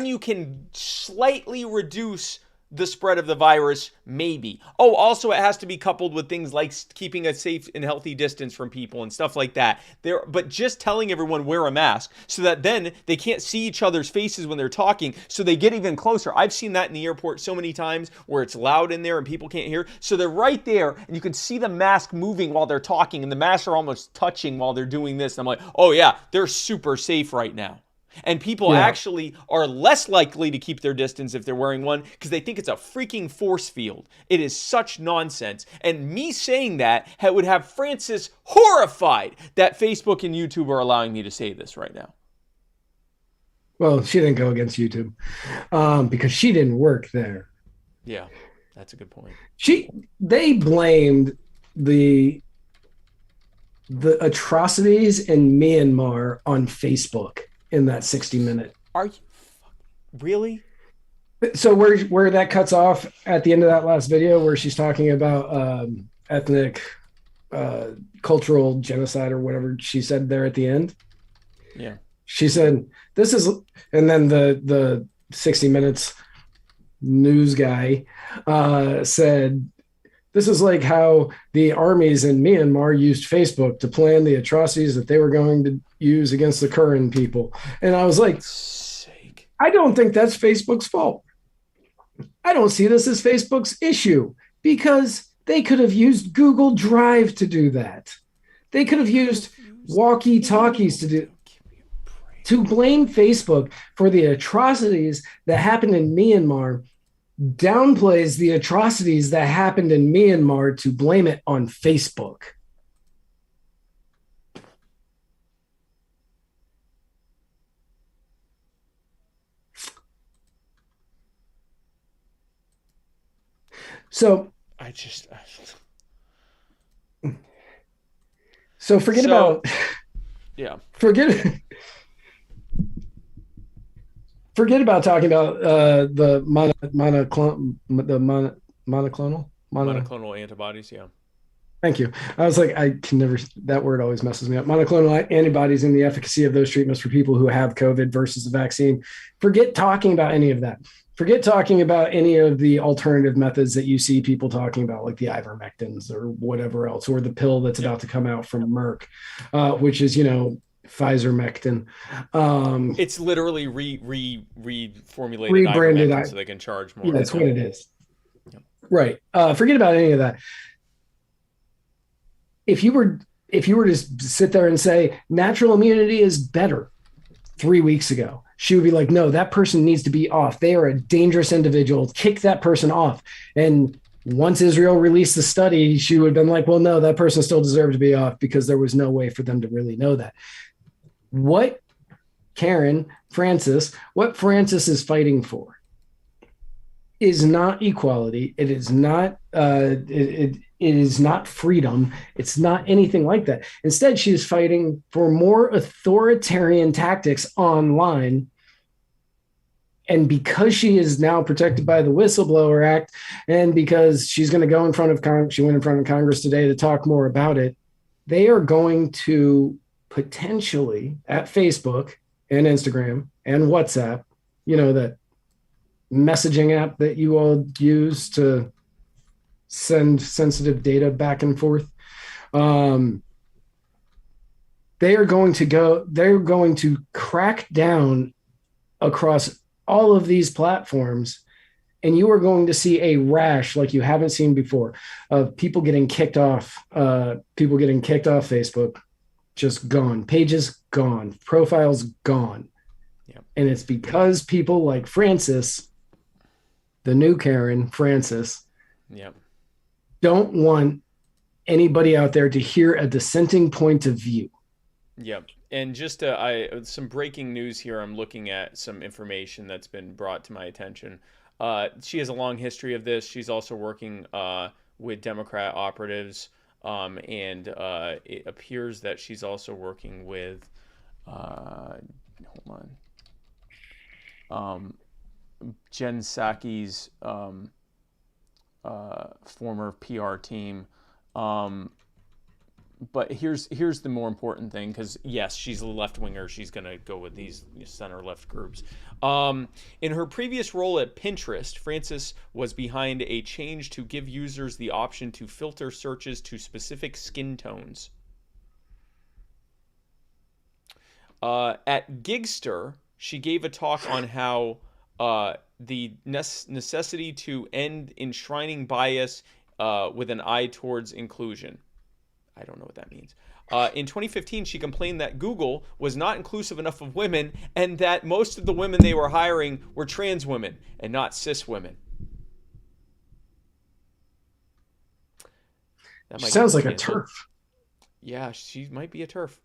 you can slightly reduce the spread of the virus, maybe. Oh, also it has to be coupled with things like keeping a safe and healthy distance from people and stuff like that. But just telling everyone wear a mask so that then they can't see each other's faces when they're talking, so they get even closer. I've seen that in the airport so many times where it's loud in there and people can't hear. So they're right there and you can see the mask moving while they're talking, and the masks are almost touching while they're doing this. And I'm like, oh yeah, they're super safe right now. And people actually are less likely to keep their distance if they're wearing one because they think it's a freaking force field. It is such nonsense. And me saying that would have Francis horrified that Facebook and YouTube are allowing me to say this right now. Well, she didn't go against YouTube because she didn't work there. Yeah, that's a good point. They blamed the atrocities in Myanmar on Facebook in that 60-minute. Are you really? So where that cuts off at the end of that last video, where she's talking about ethnic, cultural genocide or whatever she said there at the end. Yeah. She said, "This is," and then the 60 Minutes news guy said, "This is like how the armies in Myanmar used Facebook to plan the atrocities that they were going to use against the Karen people." And I was like, I don't think that's Facebook's fault. I don't see this as Facebook's issue because they could have used Google Drive to do that. They could have used walkie-talkies to blame Facebook for the atrocities that happened in Myanmar. Downplays the atrocities that happened in Myanmar to blame it on Facebook. So forget about forget about talking about the monoclonal antibodies. Yeah. Thank you. I was like, I can never, that word always messes me up. Monoclonal antibodies and the efficacy of those treatments for people who have COVID versus the vaccine. Forget talking about any of that. Forget talking about any of the alternative methods that you see people talking about, like the ivermectins or whatever else, or the pill that's about to come out from Merck, which is, Pfizer-mectin. It's literally reformulated rebranded ivermectin so they can charge more. Yeah, that's what it is. Yep. Right. Forget about any of that. If you were to sit there and say natural immunity is better 3 weeks ago, she would be like, no, that person needs to be off. They are a dangerous individual. Kick that person off. And once Israel released the study, she would have been like, well, no, that person still deserved to be off because there was no way for them to really know that. What Francis is fighting for is not equality. It is not it is not freedom. It's not anything like that. Instead, she is fighting for more authoritarian tactics online. And because she is now protected by the Whistleblower Act, and because she's going to go in front of Congress, she went in front of Congress today to talk more about it, they are going to potentially at Facebook and Instagram and WhatsApp, that messaging app that you all use to send sensitive data back and forth. They're going to crack down across all of these platforms, and you are going to see a rash like you haven't seen before of people getting kicked off Facebook, just gone, pages gone, profiles gone. Yep. And it's because people like Francis, the new Karen, Francis, yep, don't want anybody out there to hear a dissenting point of view. Yep. And just some breaking news here. I'm looking at some information that's been brought to my attention. She has a long history of this. She's also working with Democrat operatives, and it appears that she's also working with Jen Psaki's former PR team. But here's the more important thing, because yes, she's a left-winger. She's going to go with these center-left groups. In her previous role at Pinterest, Francis was behind a change to give users the option to filter searches to specific skin tones. At Gigster, she gave a talk on how the necessity to end enshrining bias with an eye towards inclusion. I don't know what that means. In 2015, she complained that Google was not inclusive enough of women and that most of the women they were hiring were trans women and not cis women. That might Sounds like a canceled. TERF. Yeah, she might be a TERF.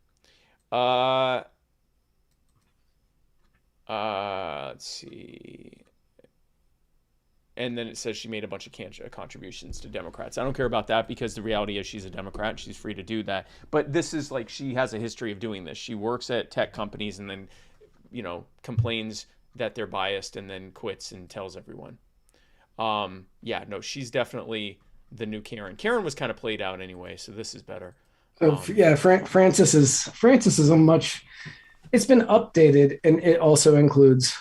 Let's see. And then it says she made a bunch of contributions to Democrats. I don't care about that because the reality is she's a Democrat and she's free to do that. But this is like, she has a history of doing this. She works at tech companies and then, you know, complains that they're biased and then quits and tells everyone. Yeah, no, she's definitely the new Karen. Karen was kind of played out anyway, so this is better. Yeah, Francis is a much, it's been updated, and it also includes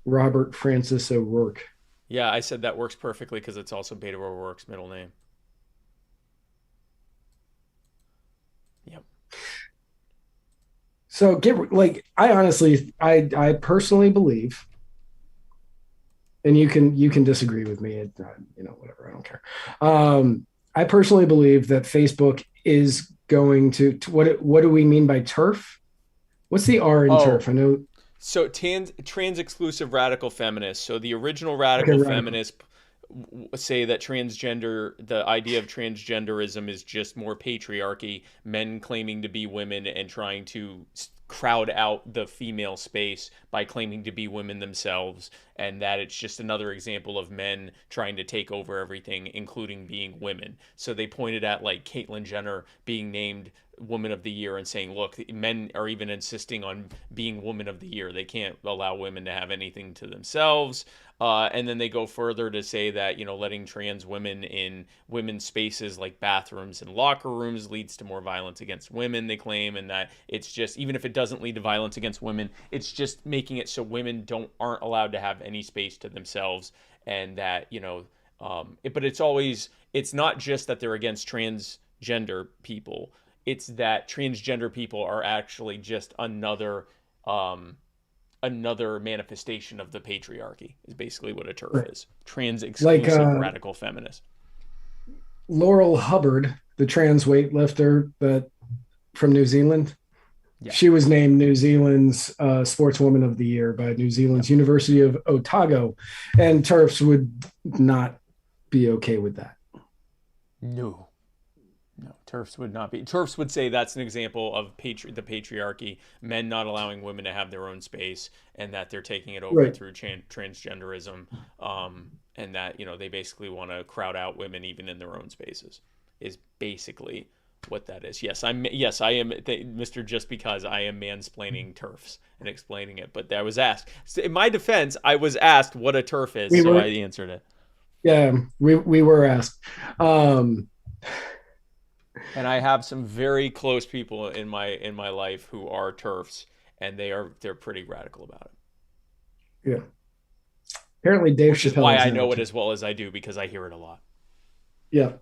Robert Francis O'Rourke. Yeah, I said that works perfectly because it's also Beto O'Rourke's middle name. Yep. So I personally believe, and you can disagree with me, whatever, I don't care. I personally believe that Facebook is going to what do we mean by TERF? What's the R in TERF? I know. So trans exclusive radical feminists. So the original radical feminists say that the idea of transgenderism is just more patriarchy, men claiming to be women and trying to crowd out the female space by claiming to be women themselves, and that it's just another example of men trying to take over everything, including being women. So they pointed at like Caitlyn Jenner being named Woman of the Year and saying, look, men are even insisting on being Woman of the Year. They can't allow women to have anything to themselves. And then they go further to say that, letting trans women in women's spaces like bathrooms and locker rooms leads to more violence against women, they claim, and that it's just, even if it doesn't lead to violence against women, it's just making it so women aren't allowed to have any space to themselves. And that, but it's not just that they're against transgender people. It's that transgender people are actually just another manifestation of the patriarchy, is basically what a TERF is. Trans exclusive radical feminist. Laurel Hubbard, the trans weightlifter from New Zealand, she was named New Zealand's Sportswoman of the Year by New Zealand's University of Otago, and TERFs would not be okay with that. No, TERFs would not be. TERFs would say that's an example of the patriarchy, men not allowing women to have their own space, and that they're taking it over through transgenderism, and that, they basically want to crowd out women even in their own spaces, is basically what that is. I am, Mr. Just Because, I am mansplaining TERFs and explaining it, but I was asked. In my defense, I was asked what a TERF is, I answered it. Yeah, we were asked. And I have some very close people in my life who are TERFs, and they're pretty radical about it. Yeah. Apparently Dave Which is Chappelle why I know it as well as I do, because I hear it a lot. Yeah.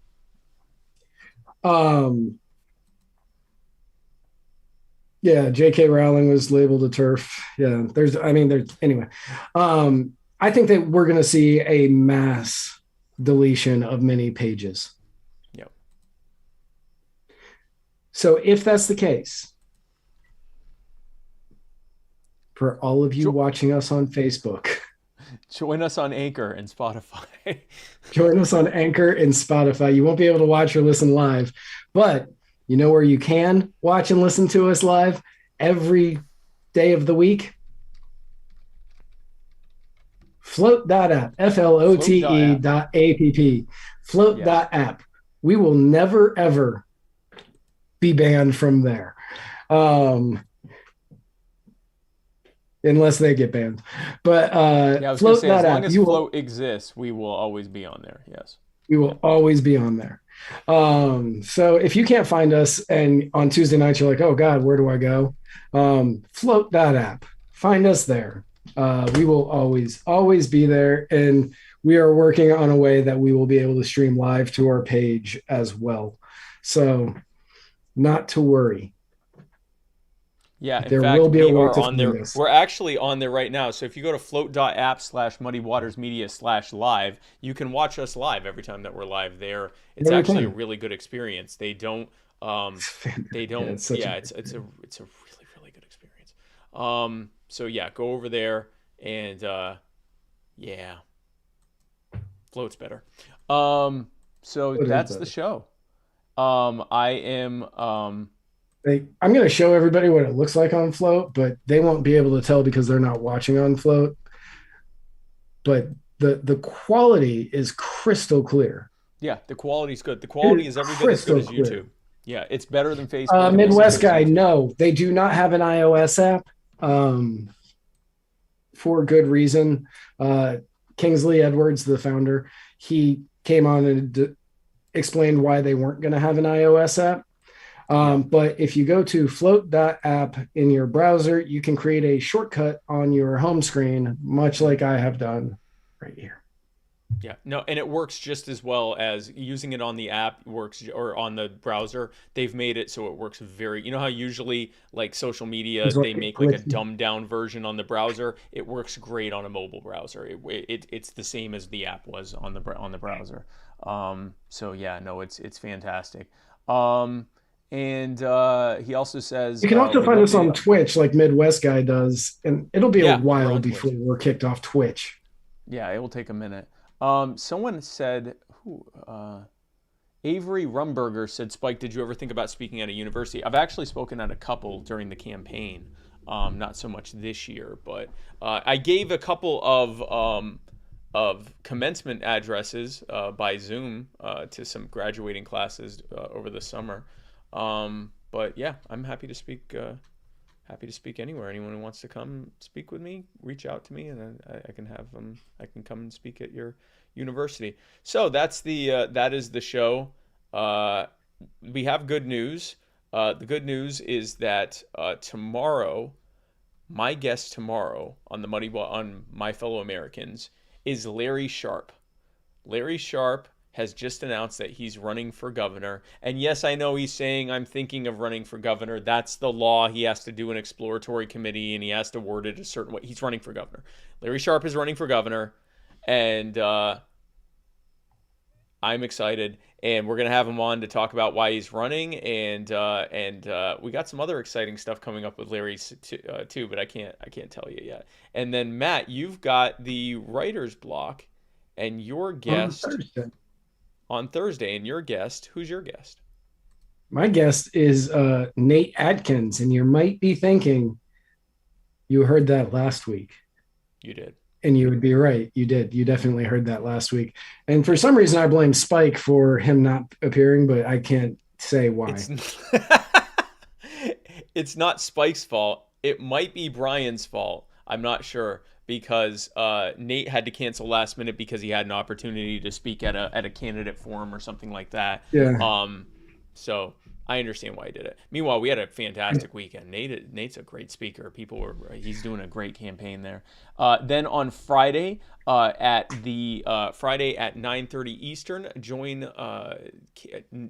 Yeah, J.K. Rowling was labeled a TERF. Yeah, anyway. I think that we're going to see a mass deletion of many pages. Yep. So if that's the case, for all of you watching us on Facebook, join us on Anchor and Spotify. Join us on Anchor and Spotify. You won't be able to watch or listen live, but you know where you can watch and listen to us live every day of the week? Float.app, FLOTE.app, float.app. We will never, ever be banned from there. Unless they get banned. But I was going to say, as long as Float exists, we will always be on there. Yes. We will always be on there. So if you can't find us and on Tuesday nights you're like, oh God, where do I go? Float.app. Find us there. We will always be there. And we are working on a way that we will be able to stream live to our page as well. So not to worry. Yeah, in There fact, will be a we way are to on find there. this. We're actually on there right now. So if you go to float.app/muddywatersmedia/live, you can watch us live every time that we're live there. It's Every actually a time. really good experience. Yeah, it's such a it's a really, really good experience. So yeah, go over there and yeah, float's better. So It is that's the better. show. I am I'm going to show everybody what it looks like on Float, but they won't be able to tell because they're not watching on Float. But the quality is crystal clear. yeah, the quality's good. The quality is every bit as good Crystal as clear. YouTube. Yeah, it's better than Facebook. and also Midwest better guy, than YouTube. no, they do not have an iOS app for good reason. Kingsley Edwards, the founder, he came on and explained why they weren't going to have an iOS app. But if you go to float.app in your browser, you can create a shortcut on your home screen, much like I have done right here. Yeah, no, and it works just as well as using it on the app works, or on the browser. They've made it so it works you know how usually like social media, they make like a dumbed down version on the browser. It works great on a mobile browser. It's the same as the app was on the browser. So yeah, no, it's fantastic. And he also says You can also find us on Twitch like Midwest guy does, and it'll be a while before we're kicked off Twitch. Yeah, it will take a minute. Someone said, Avery Rumberger said, Spike, did you ever think about speaking at a university? I've actually spoken at a couple during the campaign. Not so much this year, but I gave a couple of commencement addresses by Zoom to some graduating classes over the summer. But yeah, I'm happy to speak. Happy to speak anywhere. Anyone who wants to come speak with me, reach out to me, and I can have them. I can come and speak at your university. So that is the show. We have good news. The good news is that tomorrow, my guest tomorrow on My Fellow Americans is Larry Sharpe. Larry Sharpe has just announced that he's running for governor. And yes, I know he's saying, I'm thinking of running for governor. That's the law. He has to do an exploratory committee and he has to word it a certain way. He's running for governor. Larry Sharpe is running for governor. And I'm excited. And we're going to have him on to talk about why he's running. And we got some other exciting stuff coming up with Larry too, but I can't tell you yet. And then Matt, you've got the writer's block and your guest on Thursday, and your guest, who's your guest? My guest is Nate Adkins, and you might be thinking you heard that last week. You did. And you would be right. You did. You definitely heard that last week. And for some reason, I blame Spike for him not appearing, but I can't say why. It's not Spike's fault. It might be Brian's fault. I'm not sure. Because Nate had to cancel last minute because he had an opportunity to speak at a candidate forum or something like that. Yeah. So I understand why he did it. Meanwhile, we had a fantastic weekend. Nate's a great speaker. He's doing a great campaign there. Then on Friday at 9:30 Eastern, join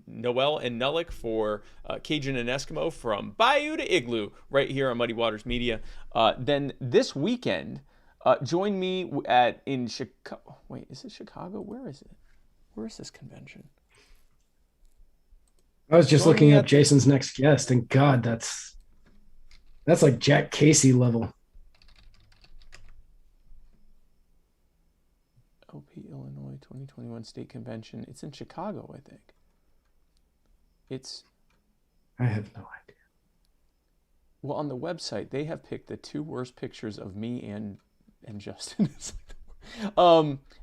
Noel and Nellick for Cajun and Eskimo from Bayou to Igloo right here on Muddy Waters Media. Then this weekend. Join me in Chicago. Wait, is it Chicago? Where is it? Where is this convention? I was just looking up Jason's next guest, and God, that's like Jack Casey level. OP Illinois 2021 State Convention. It's in Chicago, I think. I have no idea. Well, on the website, they have picked the two worst pictures of me and Justin.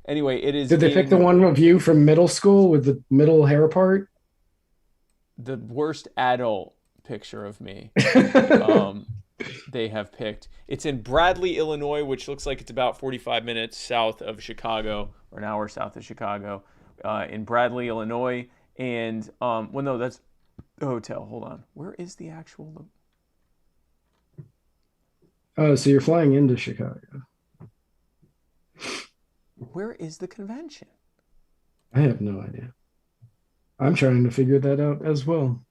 Anyway, it is. Did they pick the one of you from middle school with the middle hair part? The worst adult picture of me. They have picked. It's in Bradley, Illinois, which looks like it's about 45 minutes south of Chicago, or an hour south of Chicago, in Bradley, Illinois. And well, no, that's the hotel. Hold on. Where is the actual? Oh, so you're flying into Chicago. Where is the convention? I have no idea. I'm trying to figure that out as well.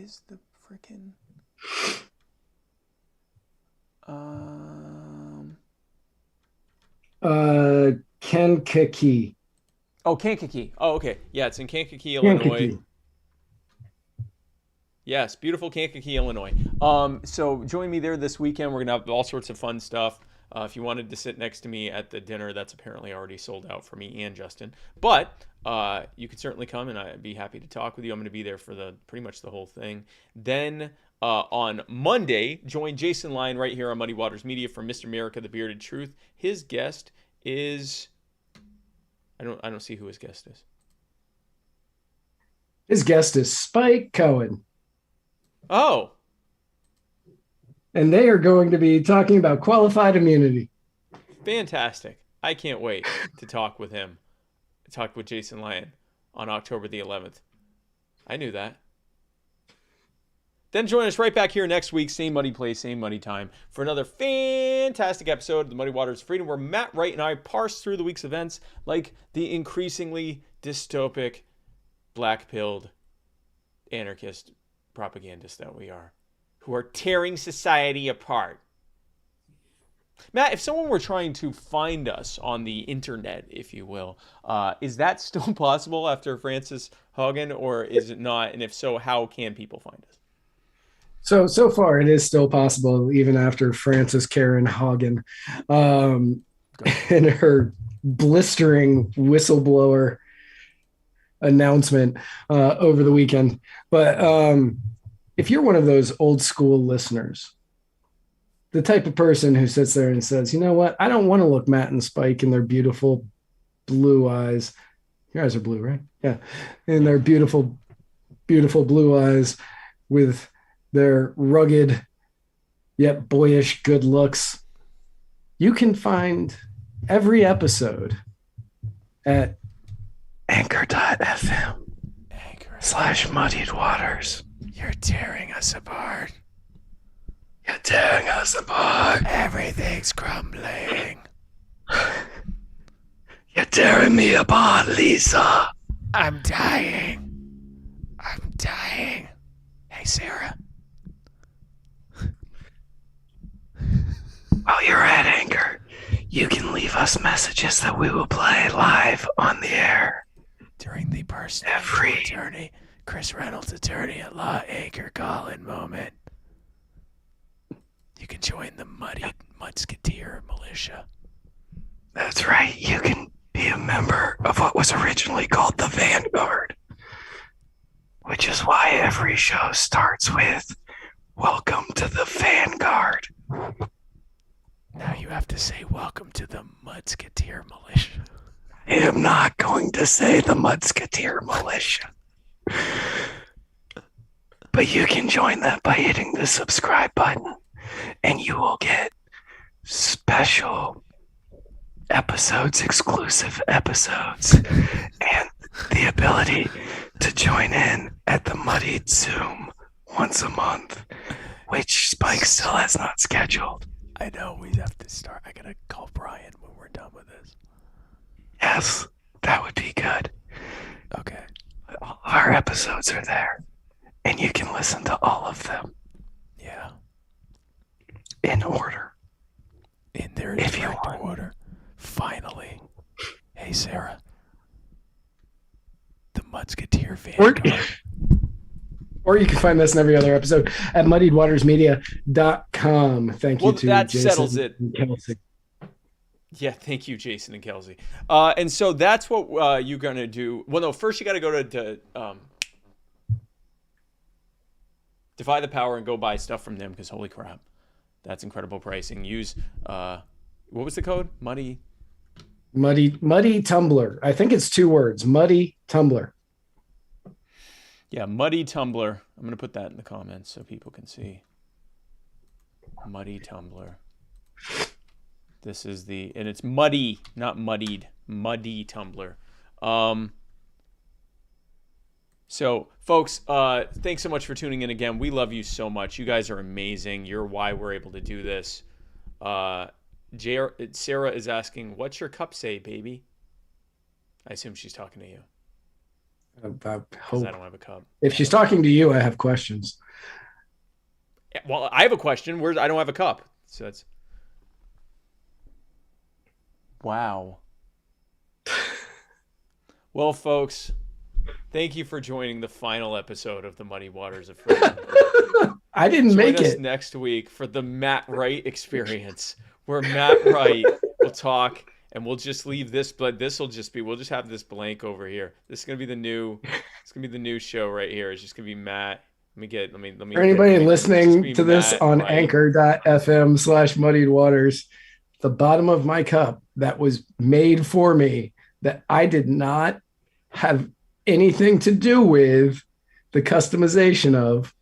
is the frickin'... Kankakee. Oh, Kankakee. Oh, okay. Yeah, it's in Kankakee, Illinois. Kankakee. Yes, beautiful Kankakee, Illinois. So join me there this weekend. We're going to have all sorts of fun stuff. If you wanted to sit next to me at the dinner, that's apparently already sold out for me and Justin. But you could certainly come, and I'd be happy to talk with you. I'm going to be there for pretty much the whole thing. Then on Monday, join Jason Lyon right here on Muddy Waters Media for Mr. America, The Bearded Truth. His guest is... I don't see who his guest is. His guest is Spike Cohen. Oh. And they are going to be talking about qualified immunity. Fantastic. I can't wait to talk with him. Talk with Jason Lyon on October the 11th. I knew that. Then join us right back here next week, same muddy place, same muddy time, for another fantastic episode of the Muddy Waters of Freedom, where Matt Wright and I parse through the week's events like the increasingly dystopic, black-pilled, anarchist propagandists that we are, who are tearing society apart. Matt, if someone were trying to find us on the internet, if you will, is that still possible after Frances Haugen, or is it not? And if so, how can people find us? So far, it is still possible, even after Frances Karen Haugen and her blistering whistleblower announcement over the weekend. But if you're one of those old school listeners, the type of person who sits there and says, you know what, I don't want to look Matt and Spike in their beautiful blue eyes. Your eyes are blue, right? Yeah. In their beautiful, beautiful blue eyes with their rugged yet boyish good looks. You can find every episode at anchor.fm /muddied waters. You're tearing us apart. You're tearing us apart. Everything's crumbling. You're tearing me apart, Lisa. I'm dying. I'm dying. Hey, Sarah. While you're at Anchor, you can leave us messages that we will play live on the air. During the personal attorney, Chris Reynolds attorney at law Anchor call-in moment. You can join the Mudsketeer militia. That's right. You can be a member of what was originally called the Vanguard, which is why every show starts with, "Welcome to the Vanguard." Now you have to say, welcome to the Mudsketeer militia. I am not going to say the Mudsketeer militia. But you can join that by hitting the subscribe button, and you will get special episodes, exclusive episodes, and the ability to join in at the Muddied Zoom once a month, which Spike still has not scheduled. I know, we have to start. I gotta call Brian when we're done with this. Yes, that would be good. Okay. All of our episodes are there, and you can listen to all of them. Yeah. In order. In their direct order. Finally. Hey, Sarah. The Mudsketeer Vanguard. Or you can find this in every other episode at muddiedwatersmedia.com. Thank you to that Jason settles it. and Kelsey. Yeah, thank you, Jason and Kelsey. And so that's what you're going to do. Well, no, first you got to go to Defy the Power and go buy stuff from them, because holy crap, that's incredible pricing. Use, what was the code? Muddy Tumbler. I think it's 2 words. Muddy Tumbler. Yeah, Muddy Tumbler. I'm going to put that in the comments so people can see. Muddy Tumbler. This is and it's muddy, not muddied. Muddy Tumbler. So, folks, thanks so much for tuning in again. We love you so much. You guys are amazing. You're why we're able to do this. Sarah is asking, what's your cup say, baby? I assume she's talking to you. I Because hope. I don't have a cup. If she's talking to you, I have questions. Well, I have a question. I don't have a cup. So that's... Wow. Well, folks, thank you for joining the final episode of the Muddy Waters of Freedom. I didn't make Join us it. next week for the Matt Wright experience, where Matt Wright will talk, and we'll just leave this, but this will just be, we'll just have this blank over here. This is gonna be the new show right here. It's just gonna be Matt. Let me. For anybody it's just gonna listening be to this Matt on Wright. anchor.fm/muddied waters, the bottom of my cup that was made for me, that I did not have anything to do with the customization of,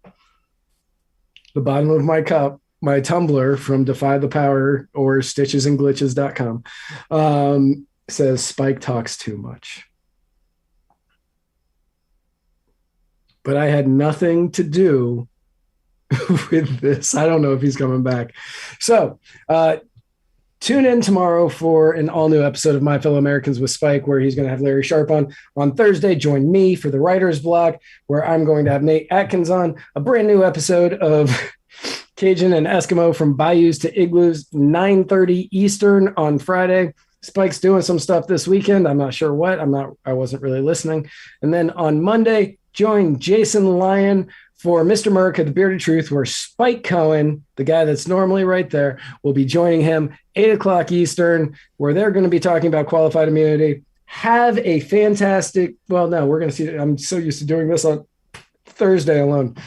the bottom of my cup, my tumbler from Defy the Power or stitchesandglitches.com, says Spike talks too much. But I had nothing to do with this. I don't know if he's coming back. So tune in tomorrow for an all-new episode of My Fellow Americans with Spike, where he's going to have Larry Sharp on. On Thursday, join me for the Writer's Block, where I'm going to have Nate Atkins on. A brand new episode of Cajun and Eskimo from Bayous to Igloos, 9:30 Eastern on Friday. Spike's doing some stuff this weekend. I'm not sure what. I wasn't really listening. And then on Monday, join Jason Lyon for Mr. America, the Bearded Truth, where Spike Cohen, the guy that's normally right there, will be joining him 8:00 Eastern, where they're going to be talking about qualified immunity. Have a fantastic, well, no, we're going to see. I'm so used to doing this on Thursday alone.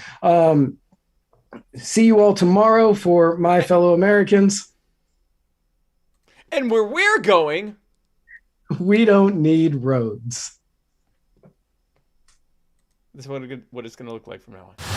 See you all tomorrow for My Fellow Americans. And where we're going, we don't need roads. this is what it's going to look like from now on.